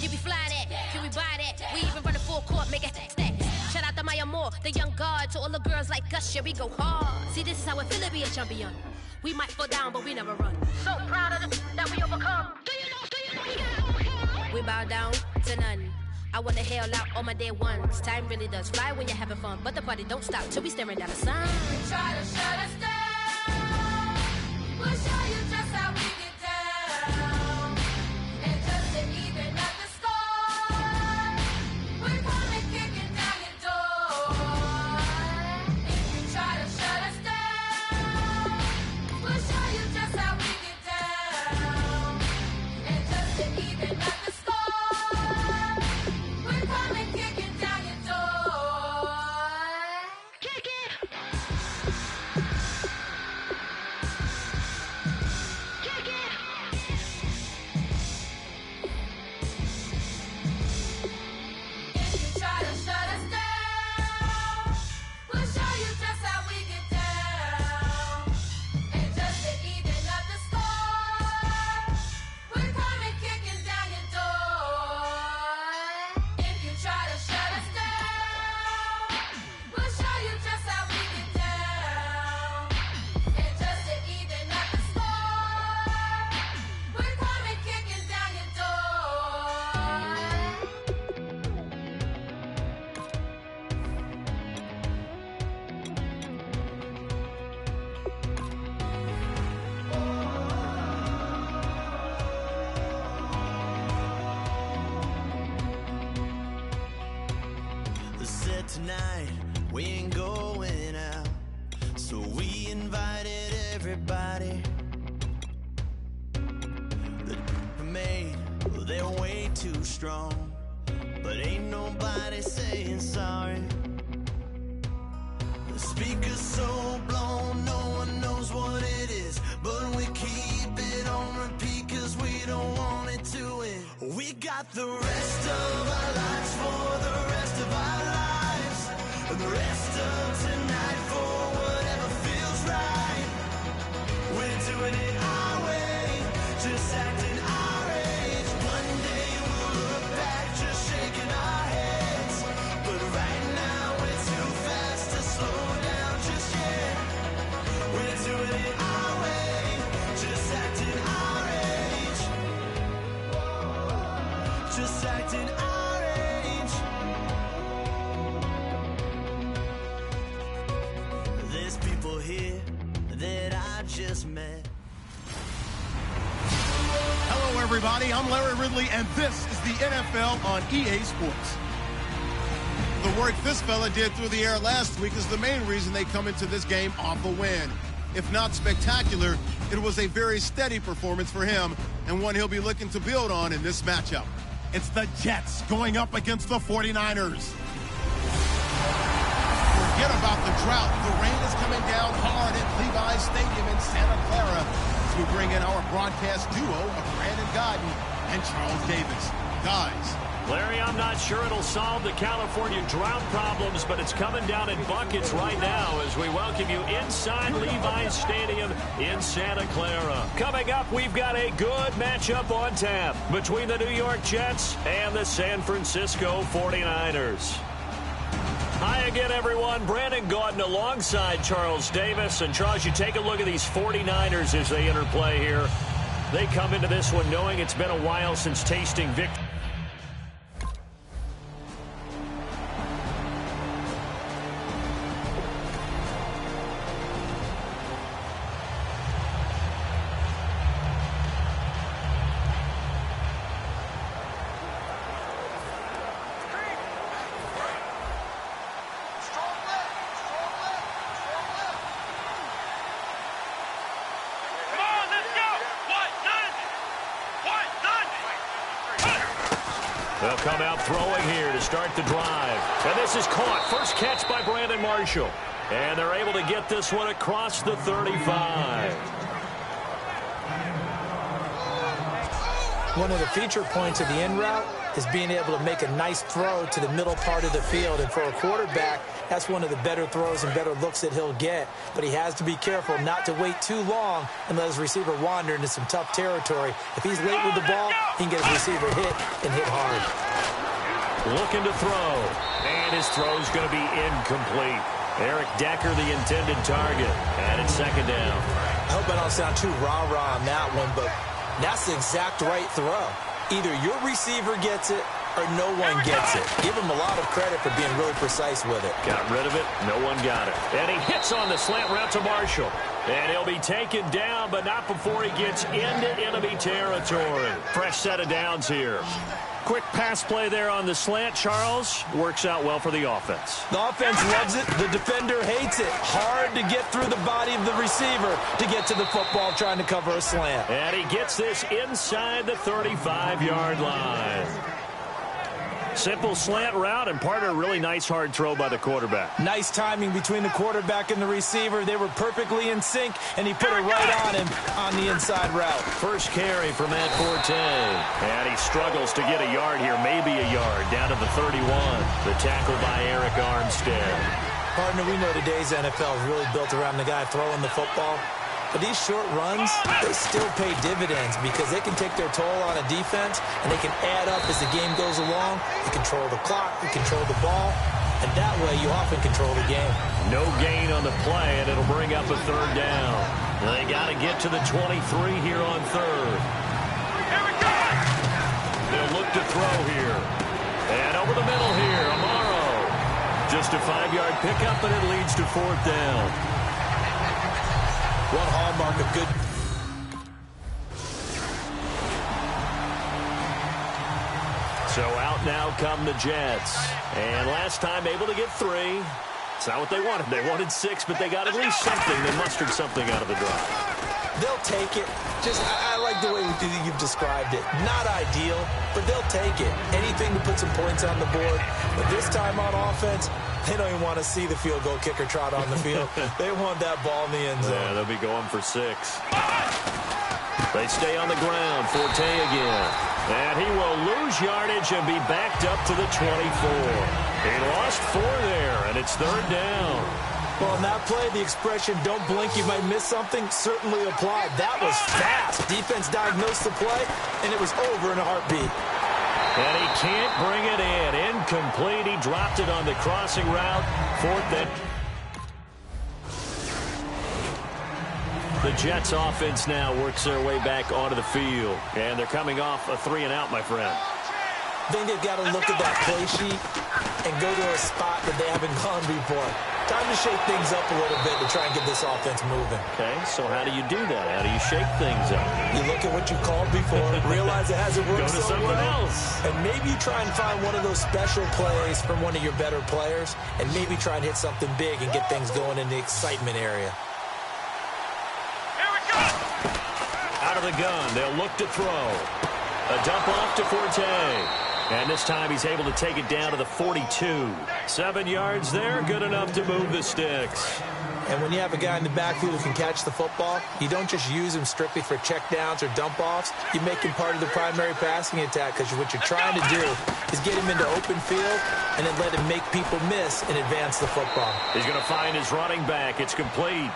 Give me fly that, can we buy that? We even run a full court, make it stack. Shout out to Maya Moore, the young guard, to all the girls like us, yeah, we go hard. See, this is how it feel to be a champion. We might fall down, but we never run. So proud of them that we overcome. Do you know we got overcome? We bow down to none. I wanna hail out all my day ones. Time really does fly when you're having fun, but the party don't stop till we staring down the sun. Try to shut us down. We'll show you just how we get down. And just to even up the score, we're coming kicking down your door. If you try to shut us down, we'll show you just how we get down. And just to even up the score, we're coming kicking down your door. Kick it! Kick it! If you try to shut us down, we'll show you just how we get down. And just to even up the score, we're coming kicking down your door. If you try to shut us down, we'll show you just how we get down. And just to even up the score, we're coming kicking down your door. Said tonight we ain't going out, so we invited everybody. The made, well, they're way too strong, but ain't nobody saying sorry. The speaker's so blown, no one knows what it is, but we keep it on repeat 'cause we don't want it to end. We got the rest of our lives for the rest of our lives, and the rest of tonight for whatever feels right. We're doing it our way, just acting our age. One day we'll look back just shaking our heads, but right now we're too fast to slow down just yet. We're doing it our way, just acting our age. Just acting our age. There's people here that I just met. Hello, everybody. I'm Larry Ridley, and this is the NFL on EA Sports. The work this fella did through the air last week is the main reason they come into this game off a win. If not spectacular, it was a very steady performance for him, and one he'll be looking to build on in this matchup. It's the Jets going up against the 49ers. Forget about the drought. The rain is coming down hard at Levi's Stadium in Santa Clara as we bring in our broadcast duo of Brandon Godden and Charles Davis. Guys. Larry, I'm not sure it'll solve the California drought problems, but it's coming down in buckets right now as we welcome you inside Levi's Stadium in Santa Clara. Coming up, we've got a good matchup on tap between the New York Jets and the San Francisco 49ers. Hi again, everyone. Brandon Gaudin alongside Charles Davis. And, Charles, you take a look at these 49ers as they interplay here. They come into this one knowing it's been a while since tasting victory. They'll come out throwing here to start the drive. And this is caught. First catch by Brandon Marshall. And they're able to get this one across the 35. One of the feature points of the in route is being able to make a nice throw to the middle part of the field. And for a quarterback, that's one of the better throws and better looks that he'll get. But he has to be careful not to wait too long and let his receiver wander into some tough territory. If he's late with the ball, he can get his receiver hit and hit hard. Looking to throw. And his throw's going to be incomplete. Eric Decker, the intended target. And it's second down. I hope I don't sound too rah-rah on that one, but that's the exact right throw. Either your receiver gets it or no one gets it. Give him a lot of credit for being really precise with it. Got rid of it. No one got it. And he hits on the slant route to Marshall. And he'll be taken down, but not before he gets into enemy territory. Fresh set of downs here. Quick pass play there on the slant, Charles. Works out well for the offense. The offense loves it. The defender hates it. Hard to get through the body of the receiver to get to the football trying to cover a slant. And he gets this inside the 35-yard line. Simple slant route and part of a really nice hard throw by the quarterback. Nice timing between the quarterback and the receiver. They were perfectly in sync, and he put it right on him on the inside route. First carry for Matt Forte. And he struggles to get a yard here, maybe a yard, down to the 31. The tackle by Eric Armstead. Partner, we know today's NFL is really built around the guy throwing the football. But these short runs, they still pay dividends because they can take their toll on a defense, and they can add up as the game goes along. You control the clock, you control the ball, and that way you often control the game. No gain on the play, and it'll bring up a third down. They got to get to the 23 here on third. They'll look to throw here. And over the middle here, Amaro. Just a 5-yard pickup, and it leads to fourth down. One hallmark of good. So out now come the Jets. And last time able to get 3. It's not what they wanted. They wanted 6, but they got at least something. They mustered something out of the drive. They'll take it. I like the way you've described it. Not ideal, but they'll take it. Anything to put some points on the board. But this time on offense, they don't even want to see the field goal kicker trot on the field. They want that ball in the end zone. Yeah, they'll be going for 6. They stay on the ground. Forte again. And he will lose yardage and be backed up to the 24. He lost 4 there, and it's third down. Well, in that play, the expression, don't blink, you might miss something, certainly applied. That was fast. Defense diagnosed the play, and it was over in a heartbeat. And he can't bring it in. Incomplete. He dropped it on the crossing route. Fourth down. The Jets offense now works their way back onto the field. And they're coming off a 3-and-out, my friend. I think they've got to look at that play sheet and go to a spot that they haven't gone before. Time to shake things up a little bit to try and get this offense moving. Okay, so how do you do that? How do you shake things up? You look at what you called before, realize it hasn't worked so well. Go to something else. And maybe you try and find one of those special plays from one of your better players, and maybe try and hit something big and get things going in the excitement area. Here we go! Out of the gun, they'll look to throw. A dump off to Forte. And this time he's able to take it down to the 42. 7 yards there, good enough to move the sticks. And when you have a guy in the backfield who can catch the football, you don't just use him strictly for checkdowns or dump-offs. You make him part of the primary passing attack because what you're trying to do is get him into open field and then let him make people miss and advance the football. He's going to find his running back. It's complete.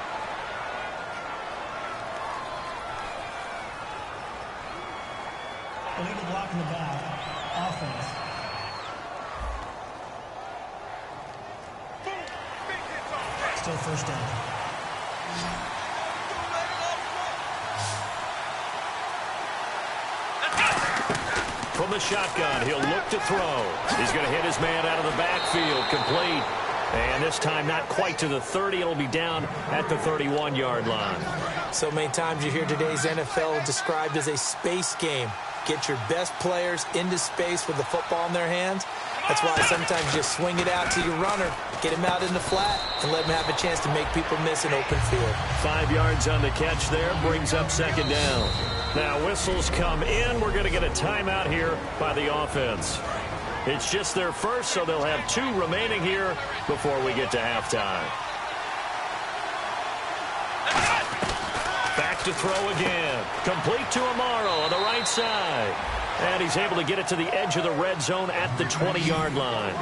Illegal block in the back. Offense. Still first down. From the shotgun, he'll look to throw. He's going to hit his man out of the backfield. Complete. And this time not quite to the 30. It'll be down at the 31-yard line. So many times you hear today's NFL described as a space game. Get your best players into space with the football in their hands. That's why sometimes you just swing it out to your runner, get him out in the flat, and let him have a chance to make people miss an open field. 5 yards on the catch there, brings up second down. Now whistles come in. We're going to get a timeout here by the offense. It's just their first, so they'll have 2 remaining here before we get to halftime. Back to throw again. Complete to Amaro on the right side. And he's able to get it to the edge of the red zone at the 20-yard line.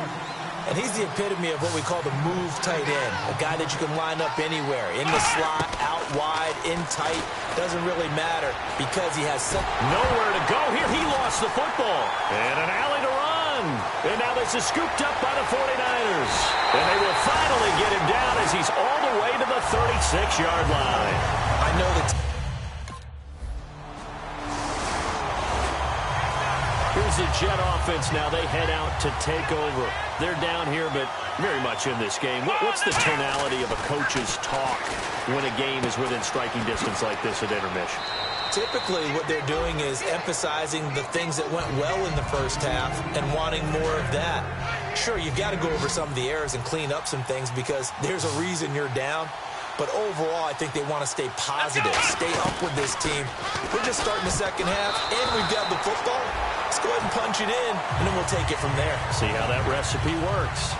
And he's the epitome of what we call the move tight end, a guy that you can line up anywhere, in the slot, out wide, in tight, doesn't really matter because he has nowhere to go here. He lost the football. And an alley to run. And now this is scooped up by the 49ers. And they will finally get him down as he's all the way to the 36-yard line. I know that. Here's the Jet offense now. They head out to take over. They're down here, but very much in this game. What's the tonality of a coach's talk when a game is within striking distance like this at intermission? Typically, what they're doing is emphasizing the things that went well in the first half and wanting more of that. Sure, you've got to go over some of the errors and clean up some things because there's a reason you're down. But overall, I think they want to stay positive, stay up with this team. We're just starting the second half, and we've got the football. Let's go ahead and punch it in, and then we'll take it from there. See how that recipe works.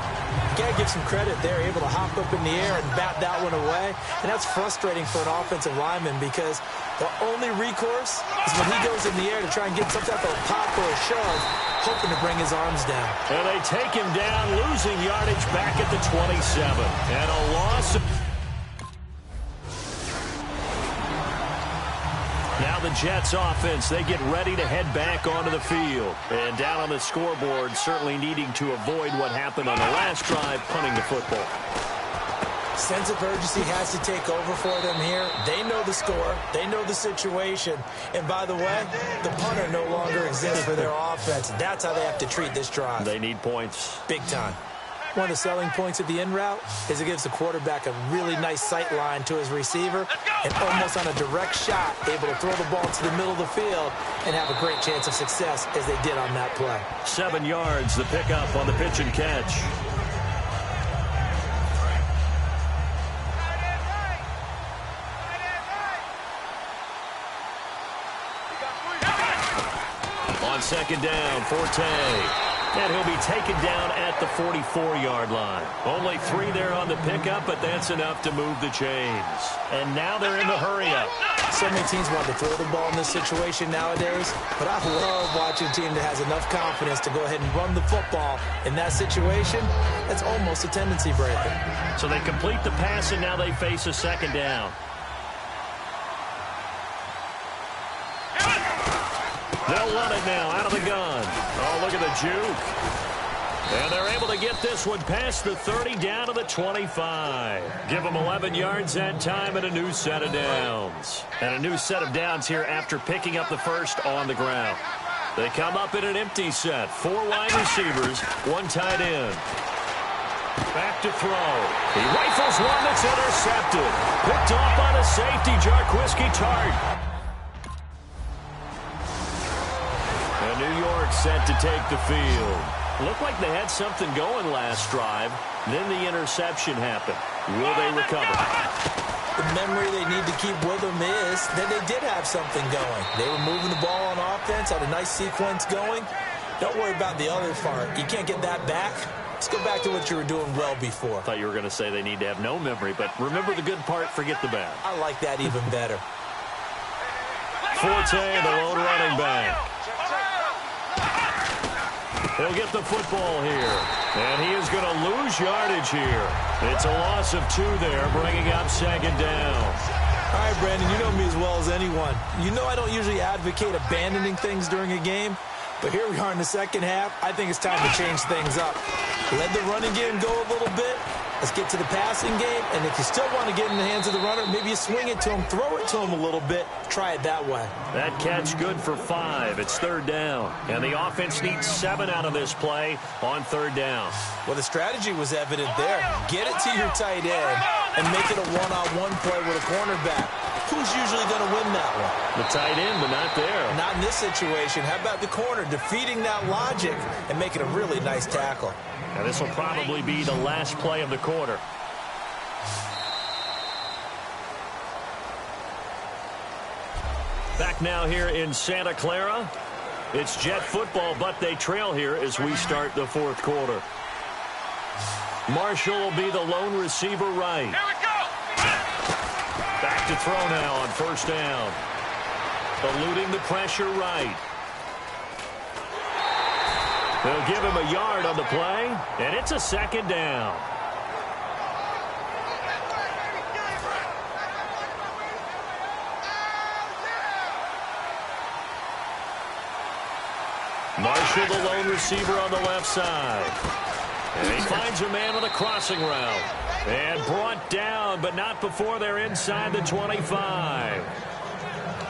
You got to give some credit. They're able to hop up in the air and bat that one away, and that's frustrating for an offensive lineman because the only recourse is when he goes in the air to try and get some type of pop or a shove, hoping to bring his arms down. And they take him down, losing yardage back at the 27. And a loss. Now the Jets offense, they get ready to head back onto the field. And down on the scoreboard, certainly needing to avoid what happened on the last drive, punting the football. Sense of urgency has to take over for them here. They know the score. They know the situation. And by the way, the punter no longer exists for their offense. That's how they have to treat this drive. They need points. Big time. One of the selling points of the in route is it gives the quarterback a really nice sight line to his receiver and almost on a direct shot able to throw the ball to the middle of the field and have a great chance of success as they did on that play. 7 yards, the pickup on the pitch and catch. On second down, Forte. And he'll be taken down at the 44-yard line. Only 3 there on the pickup, but that's enough to move the chains. And now they're in the hurry-up. So many teams want to throw the ball in this situation nowadays, but I love watching a team that has enough confidence to go ahead and run the football. In that situation, that's almost a tendency breaker. So they complete the pass, and now they face a second down. They'll run it now out of the gun. Oh, look at the juke. And they're able to get this one past the 30 down to the 25. Give them 11 yards that time and a new set of downs. And a new set of downs here after picking up the first on the ground. They come up in an empty set. 4 wide receivers, 1 tight end. Back to throw. He rifles one that's intercepted. Picked off by the safety, Jarquiski Tart. And New York set to take the field. Looked like they had something going last drive. Then the interception happened. Will they recover? The memory they need to keep with them is that they did have something going. They were moving the ball on offense, had a nice sequence going. Don't worry about the other part. You can't get that back. Let's go back to what you were doing well before. I thought you were going to say they need to have no memory, but remember the good part, forget the bad. I like that even better. Forte, the lone running back. He'll get the football here. And he is going to lose yardage here. It's a loss of 2 there, bringing up second down. All right, Brandon, you know me as well as anyone. You know I don't usually advocate abandoning things during a game, but here we are in the second half. I think it's time to change things up. Let the running game go a little bit. Let's get to the passing game, and if you still want to get in the hands of the runner, maybe you swing it to him, throw it to him a little bit, try it that way. That catch good for 5. It's third down, and the offense needs 7 out of this play on third down. Well, the strategy was evident there. Get it to your tight end and make it a one-on-one play with a cornerback. Who's usually going to win that one? The tight end, but not there. Not in this situation. How about the corner defeating that logic and making a really nice tackle? And this will probably be the last play of the quarter. Back now here in Santa Clara. It's Jet football, but they trail here as we start the fourth quarter. Marshall will be the lone receiver right. Here we go. Back to throw now on first down. Eluding the pressure right. They'll give him a yard on the play, and it's a second down. Marshall, the lone receiver on the left side. And he finds a man on the crossing route. And brought down, but not before they're inside the 25.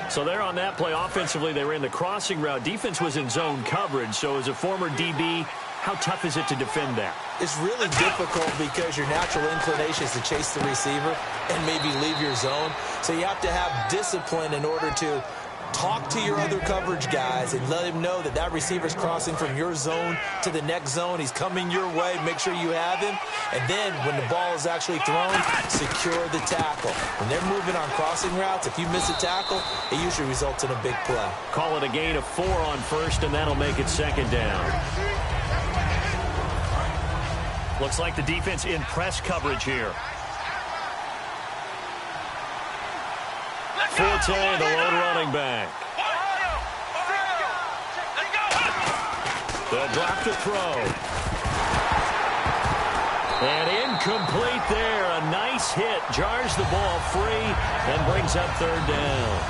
So they're on that play. Offensively, they ran the crossing route. Defense was in zone coverage. So as a former DB, how tough is it to defend that? It's really difficult because your natural inclination is to chase the receiver and maybe leave your zone. So you have to have discipline in order to talk to your other coverage guys and let him know that that receiver's crossing from your zone to the next zone. He's coming your way. Make sure you have him. And then when the ball is actually thrown, secure the tackle. When they're moving on crossing routes, if you miss a tackle, it usually results in a big play. Call it a gain of 4 on first, and that'll make it second down. Looks like the defense in press coverage here. Forte, the lone running back. They'll drop to throw. And incomplete there. A nice hit. Jars the ball free and brings up third down.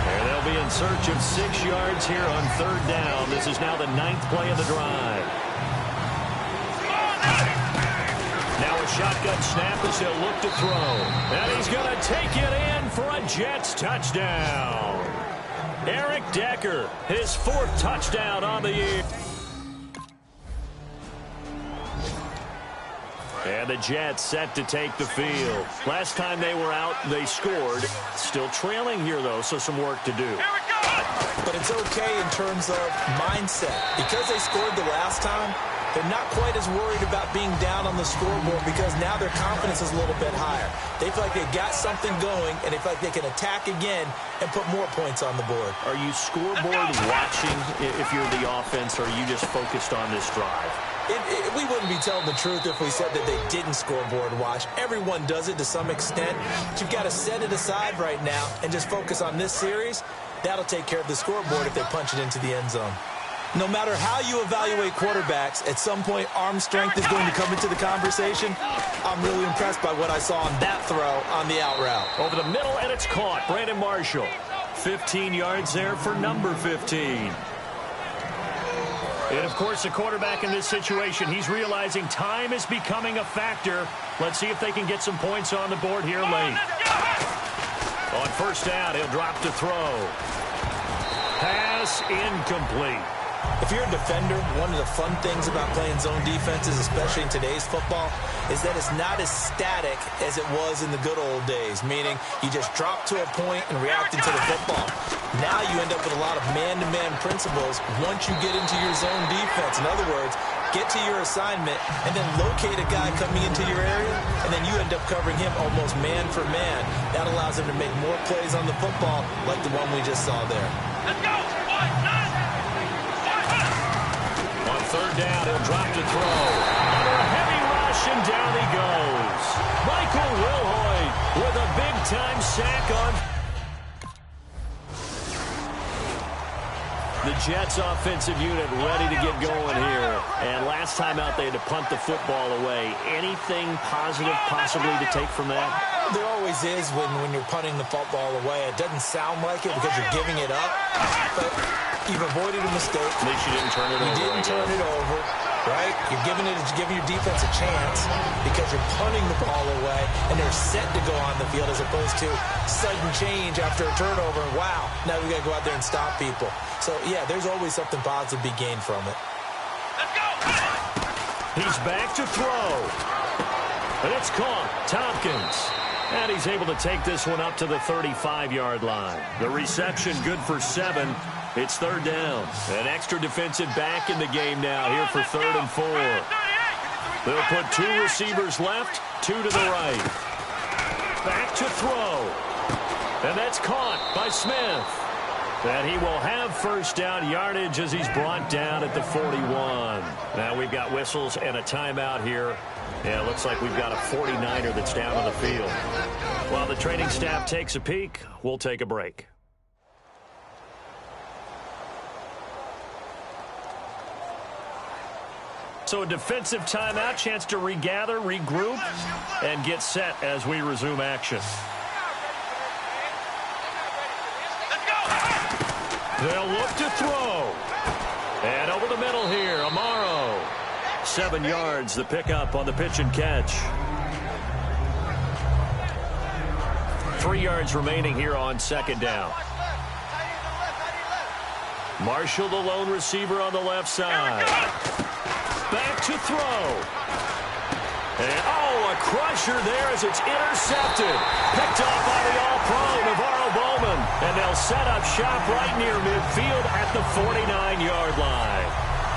And they'll be in search of 6 yards here on third down. This is now the 9th play of the drive. Now a shotgun snap as they'll look to throw. And he's going to take it in for a Jets touchdown. Eric Decker, his 4th touchdown on the year. And the Jets set to take the field. Last time they were out, they scored. Still trailing here, though, so some work to do. But it's okay in terms of mindset. Because they scored the last time, they're not quite as worried about being down on the scoreboard because now their confidence is a little bit higher. They feel like they've got something going, and they feel like they can attack again and put more points on the board. Are you scoreboard watching if you're the offense, or are you just focused on this drive? We wouldn't be telling the truth if we said that they didn't scoreboard watch. Everyone does it to some extent. But you've got to set it aside right now and just focus on this series. That'll take care of the scoreboard if they punch it into the end zone. No matter how you evaluate quarterbacks, at some point arm strength is going to come into the conversation. I'm really impressed by what I saw on that throw on the out route. Over the middle, and it's caught. Brandon Marshall. 15 yards there for number 15. And, of course, the quarterback in this situation, he's realizing time is becoming a factor. Let's see if they can get some points on the board here late. On first down, he'll drop to throw. Pass incomplete. If you're a defender, one of the fun things about playing zone defenses, especially in today's football, is that it's not as static as it was in the good old days, meaning you just drop to a point and react into the football. Now you end up with a lot of man-to-man principles once you get into your zone defense. In other words, get to your assignment and then locate a guy coming into your area, and then you end up covering him almost man for man. That allows him to make more plays on the football like the one we just saw there. Let's go! Third down, he'll drop to throw. Under a heavy rush, and down he goes. Michael Wilhoit with a big-time sack on. The Jets offensive unit ready to get going here. And last time out, they had to punt the football away. Anything positive possibly to take from that? There always is when you're punting the football away. It doesn't sound like it because you're giving it up. But you've avoided a mistake. At least you didn't turn it over. You didn't turn it over, right? You're giving your defense a chance because you're punting the ball away, and they're set to go on the field as opposed to sudden change after a turnover. Wow, now we got to go out there and stop people. So, yeah, there's always something positive to be gained from it. Let's go! He's back to throw. And it's caught. Tompkins. And he's able to take this one up to the 35-yard line. The reception good for 7. It's third down. An extra defensive back in the game now here for 3rd and 4. They'll put 2 receivers left, 2 to the right. Back to throw. And that's caught by Smith. And he will have first down yardage as he's brought down at the 41. Now we've got whistles and a timeout here. Yeah, it looks like we've got a 49er that's down on the field. While the training staff takes a peek, we'll take a break. So a defensive timeout, chance to regather, regroup, and get set as we resume action. They'll look to throw. And over the middle here, Amaro. 7 yards, the pickup on the pitch and catch. 3 yards remaining here on second down. Marshall, the lone receiver on the left side. Back to throw. And, a crusher there as it's intercepted. Picked off by the all-pro Navarro Bowman. And they'll set up shop right near midfield at the 49-yard line.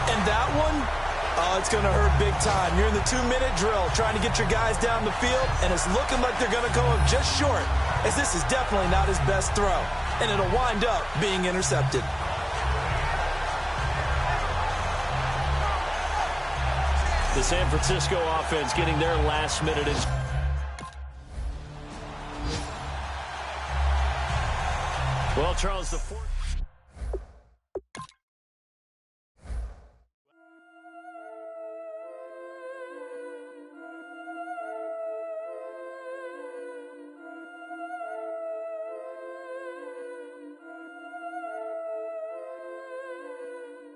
And that one, it's going to hurt big time. You're in the 2-minute drill trying to get your guys down the field, and it's looking like they're going to come up just short, as this is definitely not his best throw. And it'll wind up being intercepted. The San Francisco offense getting their last minute. Well, Charles, the fourth.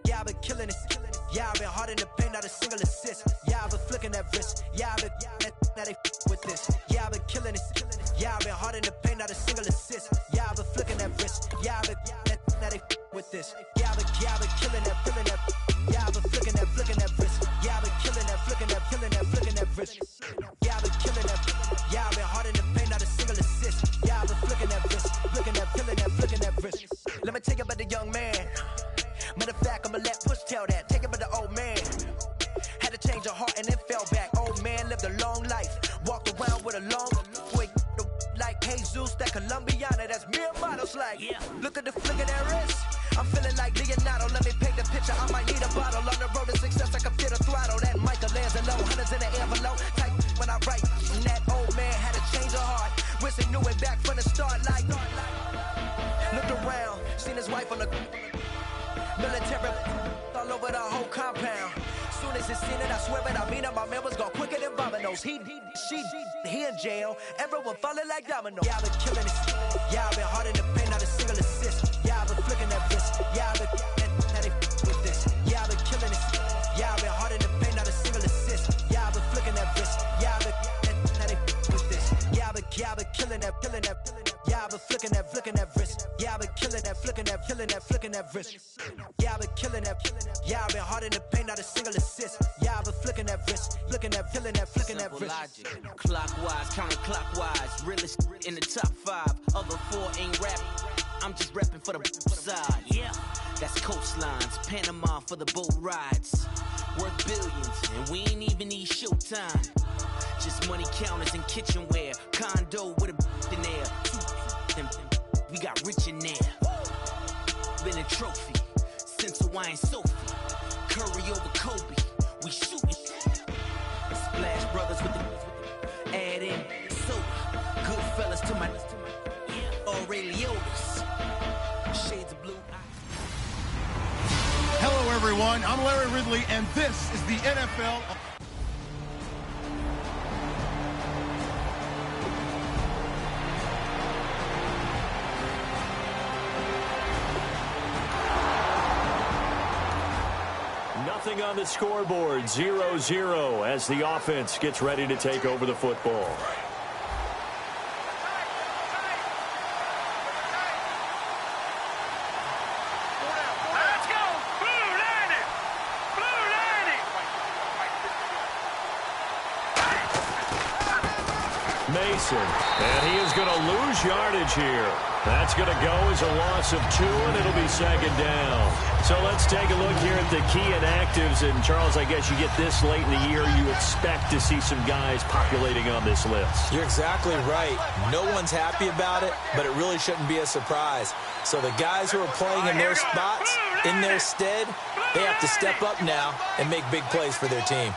Yeah, I've been killing it. Yeah, I've been hard in the paint, not a single assist. Yeah, I've been flicking that wrist. Yeah, I've been now they with this. Yeah, I've been killing it. Yeah, I've been hard in the paint, not a single assist. Yeah, I've been flicking that wrist. Yeah, I've been now they with this. Yeah, I've been killing that, feeling that. Yeah, I've been flicking that wrist. Yeah, I've been killing that, flicking that wrist. Yeah, I've been killing that. Yeah, I've been hard in the paint, not a single assist. Yeah, I've been flicking that wrist, flicking that wrist. Let me tell you about the young man. Matter of fact, I'ma let Push tell that. Take it about the old man. Had to change her heart and then fell back. Old man lived a long life. Walked around with a long wig like Jesus, that Colombiana. That's mere models like. Yeah. Look at the flick of that wrist. I'm feeling like Leonardo. Let me paint the picture. I might need a bottle. On the road to success, I can feel the throttle. That Michelangelo, hundreds in the envelope. Type when I write. And that old man had to change her heart. Wish he knew it back from the start. Like looked around, seen his wife on the military all over the whole compound. Soon as he seen it, I swear it, I mean it, my man was gone quicker than dominoes. He in jail. Everyone falling like dominoes. Yeah, I've been killing it. Yeah, I've been hard in the paint, not a single assist. Yeah, I've been flicking that wrist. Yeah, I've been now they with this. Yeah, I've been killing it. Yeah, I've been hard in the paint, not a single assist. Yeah, I've been flicking that wrist. Yeah, I've been now they with this. Yeah, I've been killing that. Yeah, I've been flicking that wrist. Yeah, I've been killing that, flicking that wrist. Yeah, I've been killing that. Yeah, I've been hard in the paint, not a single assist. Yeah, I've been flicking that wrist, flicking that wrist. Logic. Clockwise, counterclockwise, realest in the top 5. Other 4 ain't rapping. I'm just repping for the side. Yeah, that's coastlines, Panama for the boat rides. Worth billions, and we ain't even need showtime. Just money counters and kitchenware. Condo with a in there. We got rich in there. Been a trophy since Hawaiian Sophie. Curry over Kobe. We shooting. Splash Brothers with the add in soda. Good fellas to my Aureliotis. Shades of blue. Hello, everyone. I'm Larry Ridley, and this is the NFL. Nothing on the scoreboard, 0-0 as the offense gets ready to take over the football. Let's go! Blue landing! Blue landing! May Mason. And he is going to lose yardage here. That's going to go as a loss of 2, and it'll be second down. So let's take a look here at the key inactives. And, Charles, I guess you get this late in the year, you expect to see some guys populating on this list. You're exactly right. No one's happy about it, but it really shouldn't be a surprise. So the guys who are playing in their spots, in their stead, they have to step up now and make big plays for their team.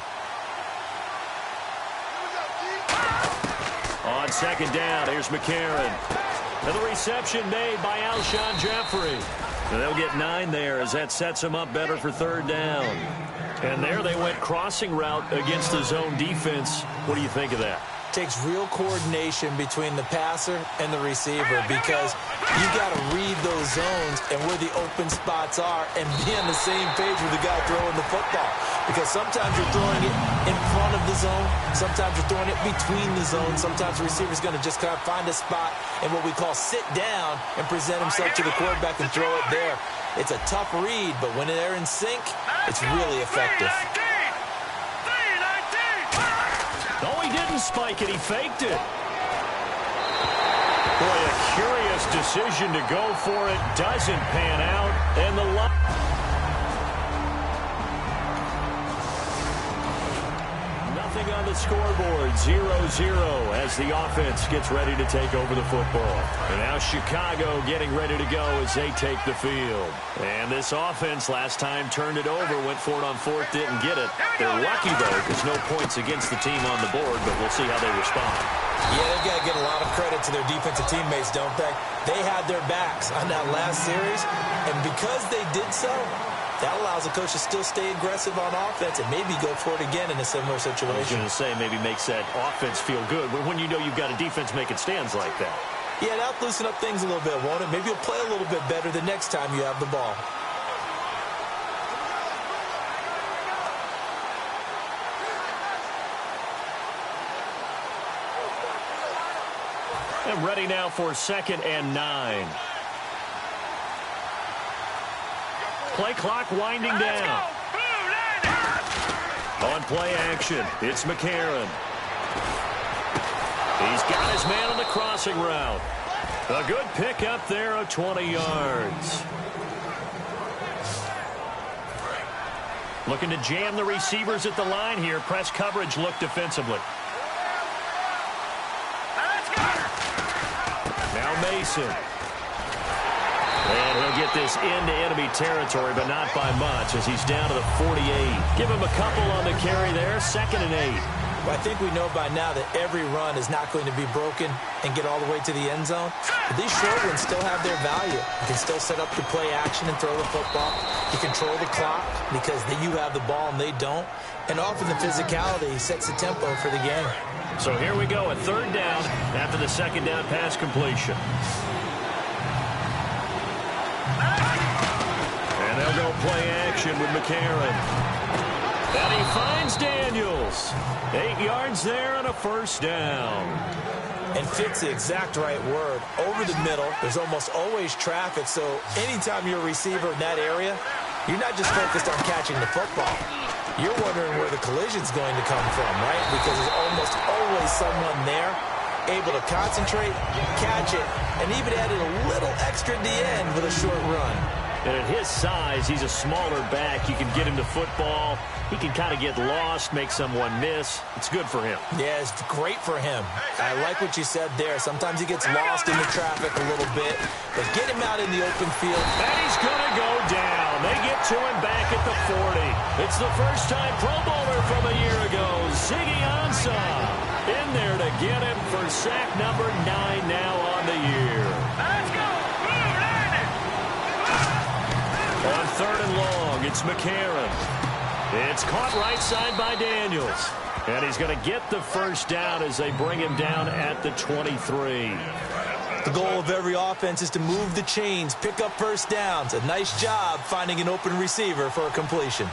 On second down, here's McCarron. And the reception made by Alshon Jeffrey. And they'll get 9 there as that sets them up better for third down. And there they went crossing route against the zone defense. What do you think of that? Takes real coordination between the passer and the receiver because you got to read those zones and where the open spots are and be on the same page with the guy throwing the football. Because sometimes you're throwing it in front of the zone. Sometimes you're throwing it between the zones. Sometimes the receiver's going to just kind of find a spot and what we call sit down and present himself to the quarterback and throw it there. It's a tough read, but when they're in sync, it's really effective. No, he didn't spike it. He faked it. Boy, a curious decision to go for it. Doesn't pan out. And the line. Nothing on the scoreboard. 0-0 as the offense gets ready to take over the football. And now Chicago getting ready to go as they take the field. And this offense last time turned it over, went for it on 4th, didn't get it. They're lucky, though, because no points against the team on the board, but we'll see how they respond. Yeah, they've got to get a lot of credit to their defensive teammates, don't they? They had their backs on that last series, and because they did so, that allows the coach to still stay aggressive on offense and maybe go for it again in a similar situation. I was going to say maybe makes that offense feel good when you know you've got a defense making stands like that. Yeah, that'll loosen up things a little bit, won't it? Maybe you'll play a little bit better the next time you have the ball. And ready now for 2nd and 9. Play clock winding down. On play action, it's McCarron. He's got his man on the crossing route. A good pickup there of 20 yards. Looking to jam the receivers at the line here. Press coverage look defensively. Now Mason. And he'll get this into enemy territory, but not by much as he's down to the 48. Give him a couple on the carry there. 2nd and 8. Well, I think we know by now that every run is not going to be broken and get all the way to the end zone. But these short ones still have their value. You can still set up the play action and throw the football. You control the clock because you have the ball and they don't. And often the physicality sets the tempo for the game. So here we go, a 3rd down after the 2nd down pass completion. And they'll go play action with McCarron. And he finds Daniels. 8 yards there on a 1st down. And fit's the exact right word. Over the middle, there's almost always traffic, so anytime you're a receiver in that area, you're not just focused on catching the football. You're wondering where the collision's going to come from, right? Because there's almost always someone there able to concentrate, catch it, and even added a little extra at the end with a short run. And at his size, he's a smaller back. You can get him to football. He can kind of get lost, make someone miss. It's good for him. Yeah, it's great for him. I like what you said there. Sometimes he gets lost in the traffic a little bit, but get him out in the open field. And he's going to go down. They get to him back at the 40. It's the first time Pro Bowler from a year ago, Ziggy Ansah, in there to get him for sack number 9 now on the year. Let's go. On 3rd and long, it's McCarron. It's caught right side by Daniels. And he's going to get the 1st down as they bring him down at the 23. The goal of every offense is to move the chains, pick up 1st downs. A nice job finding an open receiver for a completion.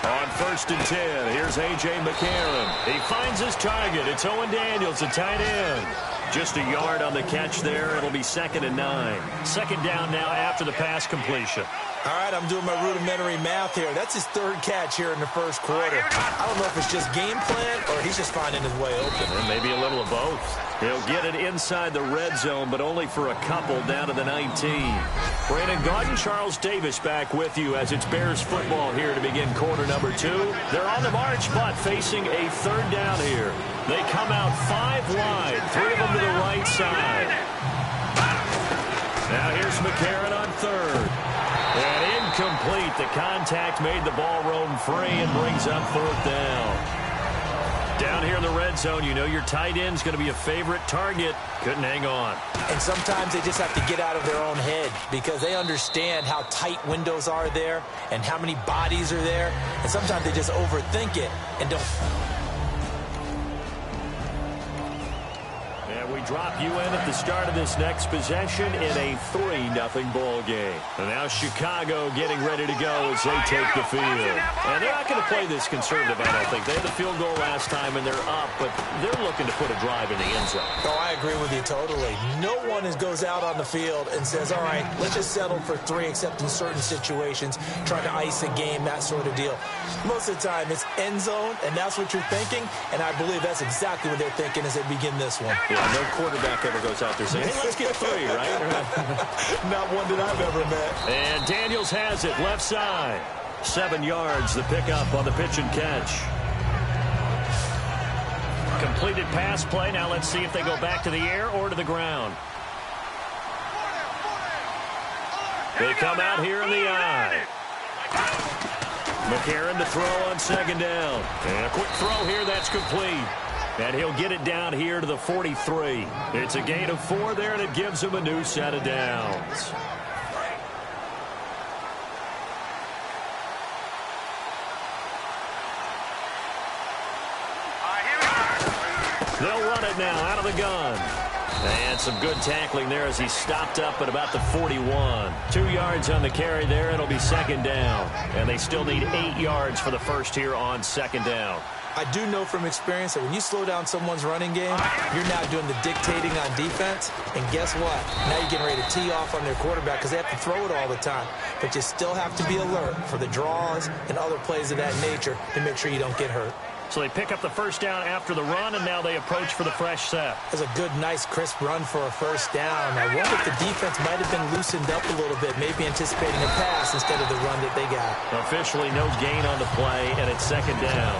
On 1st 1st and 10. Here's A.J. McCarron. He finds his target. It's Owen Daniels, the tight end. Just a yard on the catch there. It'll be 2nd and 9. 2nd down now after the pass completion. All right, I'm doing my rudimentary math here. That's his 3rd catch here in the 1st quarter. I don't know if it's just game plan or he's just finding his way open. And maybe a little of both. He'll get it inside the red zone, but only for a couple down to the 19. Brandon Gaudin, Charles Davis back with you as it's Bears football here to begin quarter number 2. They're on the march, but facing a 3rd down here. They come out 5 wide, 3 of them to the right side. Now here's McCarron on 3rd. And incomplete. The contact made the ball roam free and brings up 4th down. Down here in the red zone, you know your tight end's going to be a favorite target. Couldn't hang on. And sometimes they just have to get out of their own head because they understand how tight windows are there and how many bodies are there. And sometimes they just overthink it and don't. We drop you in at the start of this next possession in a 3-0 ball game. And now Chicago getting ready to go as they take the field. And they're not going to play this conservative, I don't think. They had the field goal last time, and they're up, but they're looking to put a drive in the end zone. Oh, I agree with you totally. No one goes out on the field and says, all right, let's just settle for 3, except in certain situations, trying to ice a game, that sort of deal. Most of the time, it's end zone, and that's what you're thinking, and I believe that's exactly what they're thinking as they begin this one. Yeah, no quarterback ever goes out there saying, hey, let's get 3, right? Not one that I've ever met. And Daniels has it left side. 7 yards, the pickup on the pitch and catch. Completed pass play. Now let's see if they go back to the air or to the ground. They come out here in the eye. McCarron to throw on 2nd down. And a quick throw here, that's complete. And he'll get it down here to the 43. It's a gain of 4 there, and it gives him a new set of downs. They'll run it now out of the gun. And some good tackling there as he stopped up at about the 41. 2 yards on the carry there. It'll be 2nd down. And they still need 8 yards for the first here on 2nd down. I do know from experience that when you slow down someone's running game, you're now doing the dictating on defense. And guess what? Now you're getting ready to tee off on their quarterback because they have to throw it all the time. But you still have to be alert for the draws and other plays of that nature to make sure you don't get hurt. So they pick up the 1st down after the run, and now they approach for the fresh set. That's a good, nice, crisp run for a 1st down. I wonder if the defense might have been loosened up a little bit, maybe anticipating a pass instead of the run that they got. Officially no gain on the play, and it's 2nd down.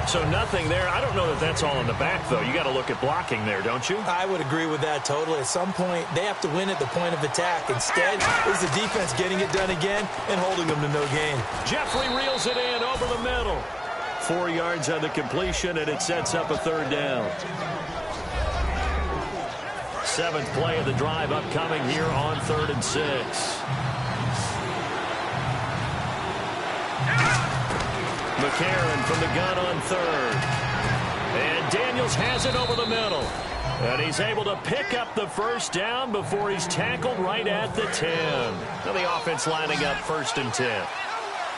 So nothing there. I don't know that that's all in the back, though. You got to look at blocking there, don't you? I would agree with that totally. At some point, they have to win at the point of attack. Instead, it was the defense getting it done again and holding them to no gain. Jeffrey reels it in over the middle. 4 yards on the completion, and it sets up a 3rd down. 7th play of the drive upcoming here on 3rd and 6. McCarron from the gun on 3rd. And Daniels has it over the middle. And he's able to pick up the 1st down before he's tackled right at the 10. Now the offense lining up 1st and 10.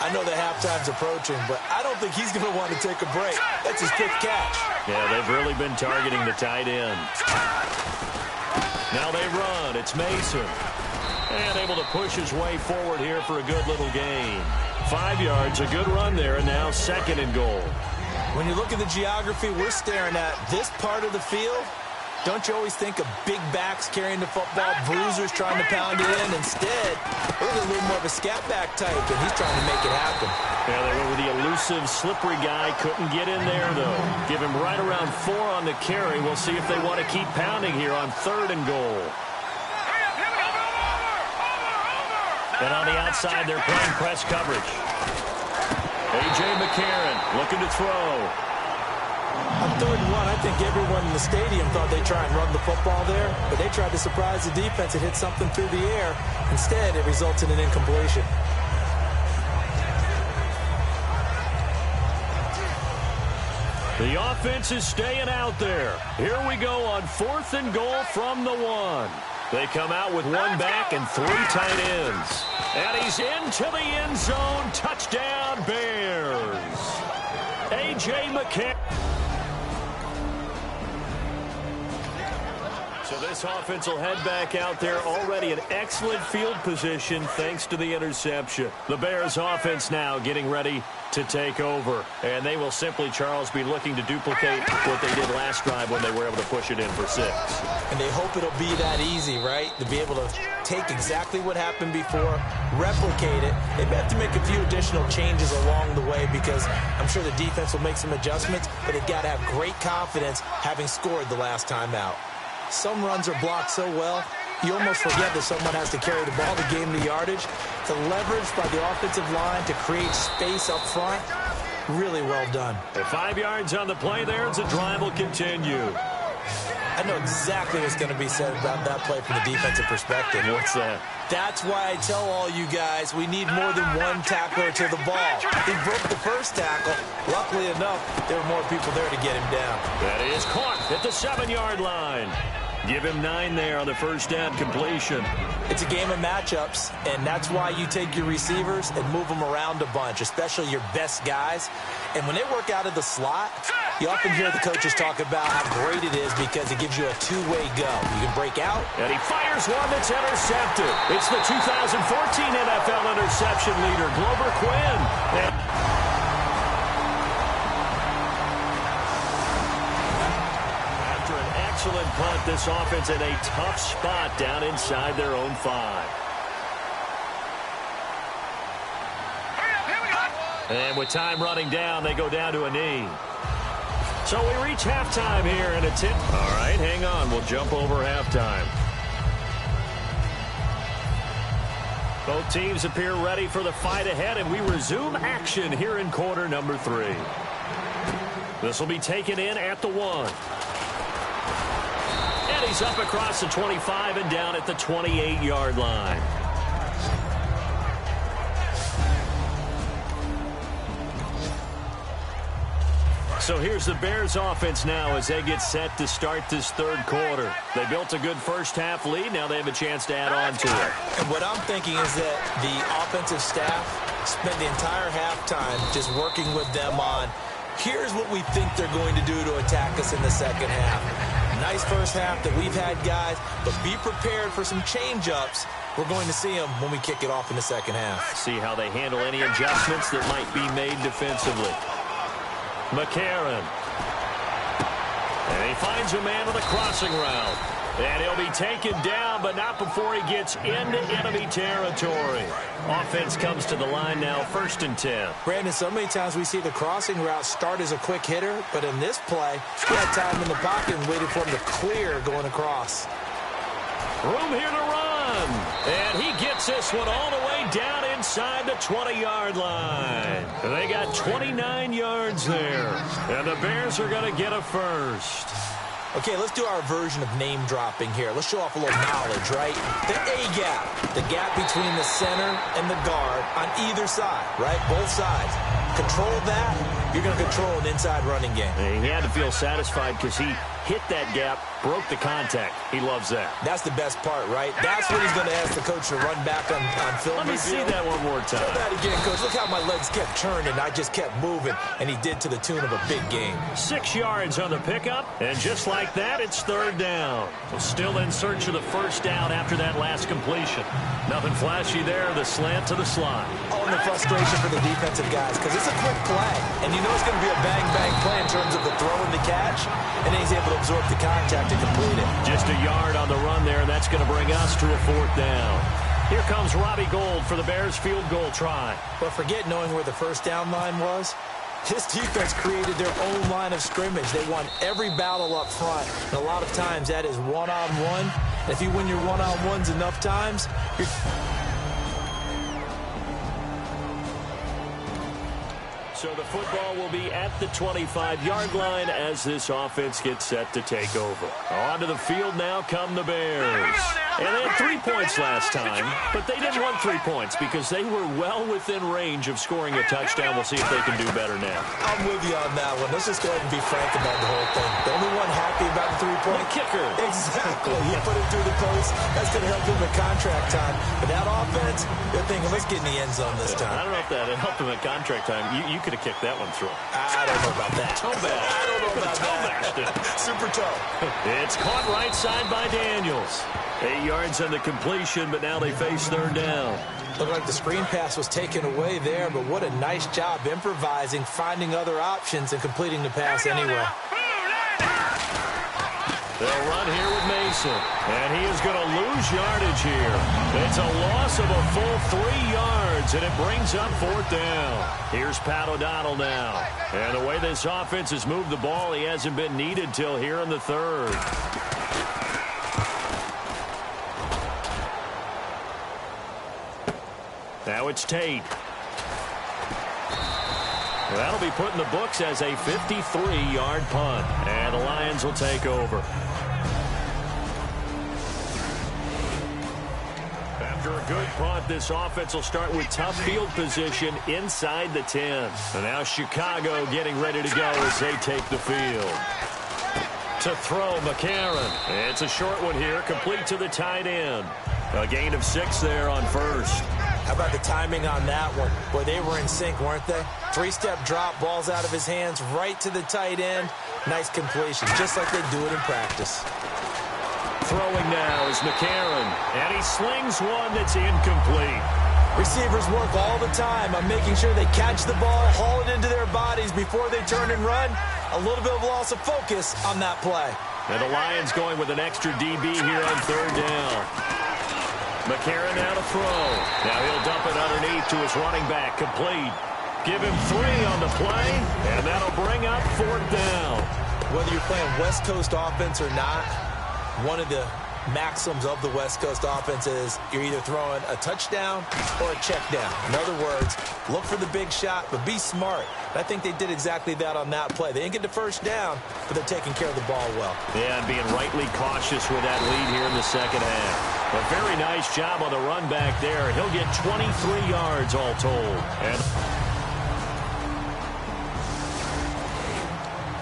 I know the halftime's approaching, but I don't think he's going to want to take a break. That's his 5th catch. Yeah, they've really been targeting the tight end. Now they run. It's Mason. And able to push his way forward here for a good little gain. 5 yards, a good run there, and now 2nd and goal. When you look at the geography we're staring at, this part of the field, don't you always think of big backs carrying the football, bruisers trying to pound it in? Instead, look at a little more of a scat back type, and he's trying to make it happen. Yeah, they went with the elusive, slippery guy. Couldn't get in there, though. Give him right around 4 on the carry. We'll see if they want to keep pounding here on 3rd and goal. And on the outside, they're playing press coverage. A.J. McCarron looking to throw. On 3rd and 1, I think everyone in the stadium thought they'd try and run the football there, but they tried to surprise the defense and hit something through the air. Instead, it results in an incompletion. The offense is staying out there. Here we go on 4th and goal from the 1. They come out with 1 back and 3 tight ends. And he's into the end zone. Touchdown, Bears. T.J. McCann. So this offense will head back out there, already in excellent field position thanks to the interception. The Bears offense now getting ready to take over. And they will simply, Charles, be looking to duplicate what they did last drive when they were able to push it in for 6. And they hope it'll be that easy, right? To be able to take exactly what happened before, replicate it. They may have to make a few additional changes along the way because I'm sure the defense will make some adjustments, but they've got to have great confidence having scored the last time out. Some runs are blocked so well, you almost forget that someone has to carry the ball to gain the yardage. The leverage by the offensive line to create space up front, really well done. 5 yards on the play there as the drive will continue. I know exactly what's going to be said about that play from the defensive perspective. What's that? That's why I tell all you guys we need more than one tackler to the ball. He broke the first tackle. Luckily enough, there were more people there to get him down. That is caught at the 7-yard line. Give him 9 there on the first down completion. It's a game of matchups, and that's why you take your receivers and move them around a bunch, especially your best guys. And when they work out of the slot, you often hear the coaches talk about how great it is because it gives you a two-way go. You can break out. And he fires one that's intercepted. It's the 2014 NFL interception leader, Glover Quinn. Excellent punt. This offense in a tough spot down inside their own 5. And with time running down, they go down to a knee. So we reach halftime here in a tip. All right, hang on. We'll jump over halftime. Both teams appear ready for the fight ahead, and we resume action here in quarter number 3. This will be taken in at the 1. He's up across the 25 and down at the 28-yard line. So here's the Bears offense now as they get set to start this third quarter. They built a good first-half lead. Now they have a chance to add on to it. And what I'm thinking is that the offensive staff spent the entire halftime just working with them on, here's what we think they're going to do to attack us in the second half. Nice first half that we've had, guys, but be prepared for some change-ups. We're going to see them when we kick it off in the second half. See how they handle any adjustments that might be made defensively. McCarron. And he finds a man with a crossing route. And he'll be taken down, but not before he gets into enemy territory. Offense comes to the line now, 1st and 10. Brandon, so many times we see the crossing route start as a quick hitter, but in this play, he had time in the pocket and waited for him to clear going across. Room here to run. And he gets this one all the way down inside the 20-yard line. They got 29 yards there. And the Bears are going to get a first. Okay, let's do our version of name dropping here. Let's show off a little knowledge, right? The A-gap, the gap between the center and the guard on either side, right? Both sides. Control that, you're going to control an inside running game. And he had to feel satisfied because he hit that gap, broke the contact. He loves that. That's the best part, right? That's what he's going to ask the coach to run back on film. Let me see that one more time. Do that again, coach. Look how my legs kept turning. I just kept moving, and he did to the tune of a big game. 6 yards on the pickup, and just like that, it's 3rd down. Still in search of the first down after that last completion. Nothing flashy there, the slant to the slot. Oh, and the frustration for the defensive guys, because it's a quick play, and you know it's going to be a bang-bang play in terms of the throw and the catch, and then he's able to absorb the contact and complete it. Just a yard on the run there, and that's going to bring us to a 4th down. Here comes Robbie Gould for the Bears field goal try. But forget knowing where the first down line was. This defense created their own line of scrimmage. They won every battle up front, and a lot of times that is one-on-one. And if you win your one-on-ones enough times, you're... So the football will be at the 25-yard line as this offense gets set to take over. Onto the field now come the Bears. And they had 3 points last time, but they didn't want 3 points because they were well within range of scoring a touchdown. We'll see if they can do better now. I'm with you on that one. Let's just go ahead and be frank about the whole thing. The only one happy about the 3-point kicker. Exactly. He put it through the post. That's going to help him at contract time. But that offense, they're thinking, let's get in the end zone this time. I don't know if that helped him at contract time. You could have kicked that one through. I don't know about that. Toe bash. I don't know about that. Super toe. It's caught right side by Daniels. 8 yards on the completion, but now they face third down. Looked like the screen pass was taken away there, but what a nice job improvising, finding other options, and completing the pass anyway. They'll run here with Mason, and he is going to lose yardage here. It's a loss of a full 3 yards, and it brings up fourth down. Here's Pat O'Donnell now. And the way this offense has moved the ball, he hasn't been needed till here in the third. Now it's Tate. That'll be put in the books as a 53-yard punt. And the Lions will take over. After a good punt, this offense will start with tough field position inside the 10. And now Chicago getting ready to go as they take the field. To throw, McCarron. It's a short one here, complete to the tight end. A gain of 6 there on first. How about the timing on that one? Boy, they were in sync, weren't they? 3-step drop, balls out of his hands, right to the tight end. Nice completion, just like they do it in practice. Throwing now is McCarron, and he slings one that's incomplete. Receivers work all the time on making sure they catch the ball, haul it into their bodies before they turn and run. A little bit of loss of focus on that play. And the Lions going with an extra DB here on third down. McCarron now to throw. Now he'll dump it underneath to his running back. Complete. Give him 3 on the play, and that'll bring up fourth down. Whether you're playing West Coast offense or not, one of the maxims of the West Coast offense is you're either throwing a touchdown or a check down. In other words, look for the big shot, but be smart. I think they did exactly that on that play. They didn't get the first down, but they're taking care of the ball well. Yeah, and being rightly cautious with that lead here in the second half. A very nice job on the run back there. He'll get 23 yards all told. And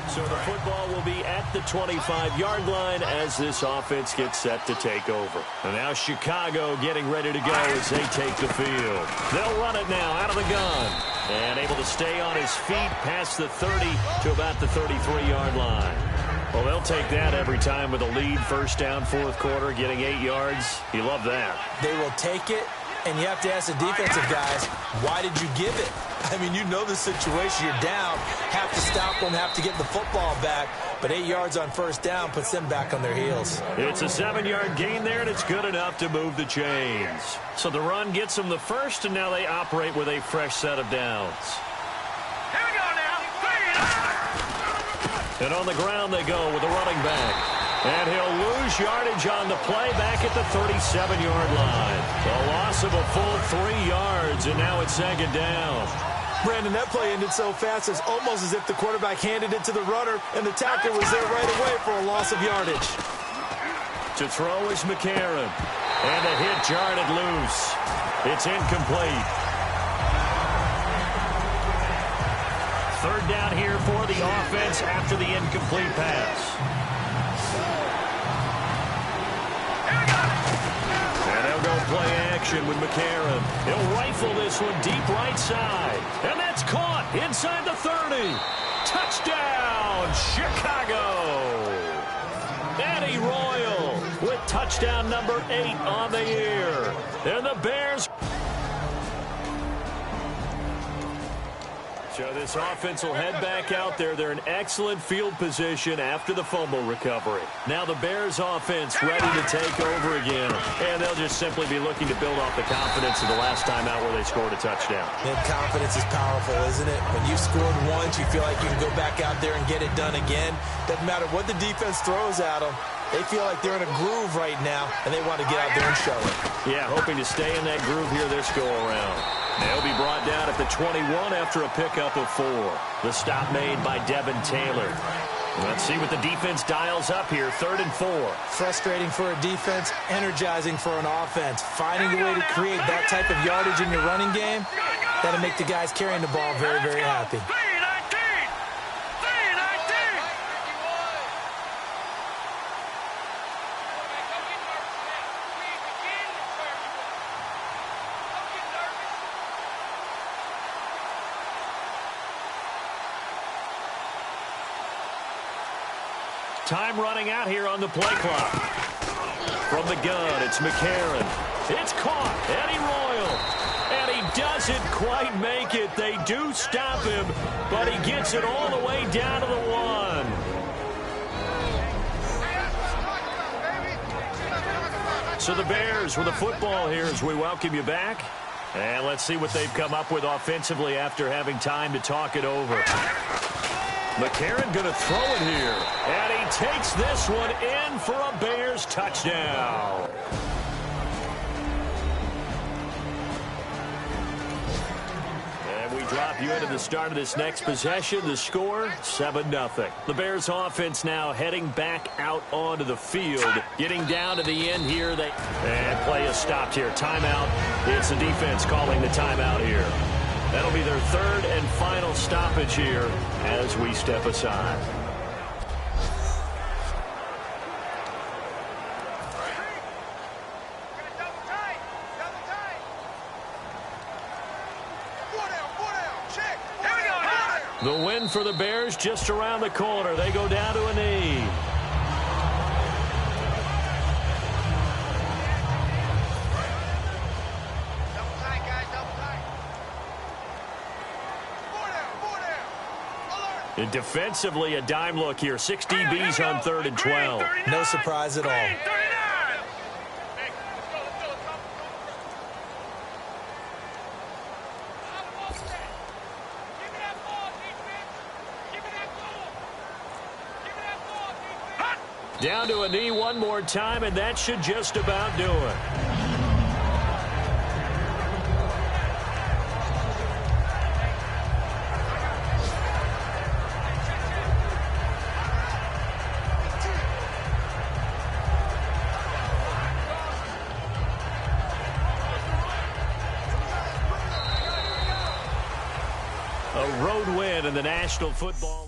so the football will be at the 25-yard line as this offense gets set to take over. And now Chicago getting ready to go as they take the field. They'll run it now out of the gun. And able to stay on his feet past the 30 to about the 33-yard line. Well, they'll take that every time with a lead. First down, fourth quarter, getting 8 yards. You love that. They will take it, and you have to ask the defensive guys, why did you give it? I mean, you know the situation. You're down. Have to stop them, have to get the football back. But 8 yards on first down puts them back on their heels. It's a 7-yard gain there, and it's good enough to move the chains. So the run gets them the first, and now they operate with a fresh set of downs. Here we go now. And on the ground they go with the running back. And he'll lose yardage on the play back at the 37-yard line. A loss of a full 3 yards, and now it's second down. Brandon, that play ended so fast, it's almost as if the quarterback handed it to the runner, and the tackler was there right away for a loss of yardage. To throw is McCarron. And the hit jarred it loose. It's incomplete. Third down here for the offense after the incomplete pass. And they'll go play action with McCarron. He'll rifle this one deep right side. And that's caught inside the 30. Touchdown, Chicago. Eddie Royal with touchdown number 8 on the year. And the Bears. So this offense will head back out there. They're in excellent field position after the fumble recovery. Now the Bears offense ready to take over again. And they'll just simply be looking to build off the confidence of the last time out where they scored a touchdown. And confidence is powerful, isn't it? When you've scored once, you feel like you can go back out there and get it done again. Doesn't matter what the defense throws at them. They feel like they're in a groove right now, and they want to get out there and show it. Yeah, hoping to stay in that groove here this go-around. They'll be brought down at the 21 after a pickup of 4. The stop made by Devin Taylor. Let's see what the defense dials up here. 3rd and 4. Frustrating for a defense, energizing for an offense. Finding a way to create that type of yardage in your running game, that'll make the guys carrying the ball very, very happy. Time running out here on the play clock. From the gun, it's McCarron. It's caught. Eddie Royal. And he doesn't quite make it. They do stop him, but he gets it all the way down to the 1. So the Bears with the football here as we welcome you back. And let's see what they've come up with offensively after having time to talk it over. McCarron going to throw it here. And he takes this one in for a Bears touchdown. And we drop you into the start of this next possession. The score, 7-0. The Bears offense now heading back out onto the field. Getting down to the end here. And play is stopped here. Timeout. It's the defense calling the timeout here. That'll be their 3rd and final stoppage here as we step aside. The win for the Bears just around the corner. They go down to a knee. And defensively, a dime look here. 6 DBs on 3rd and 12. No surprise at all. Down to a knee one more time, and that should just about do it. A road win in the National Football League.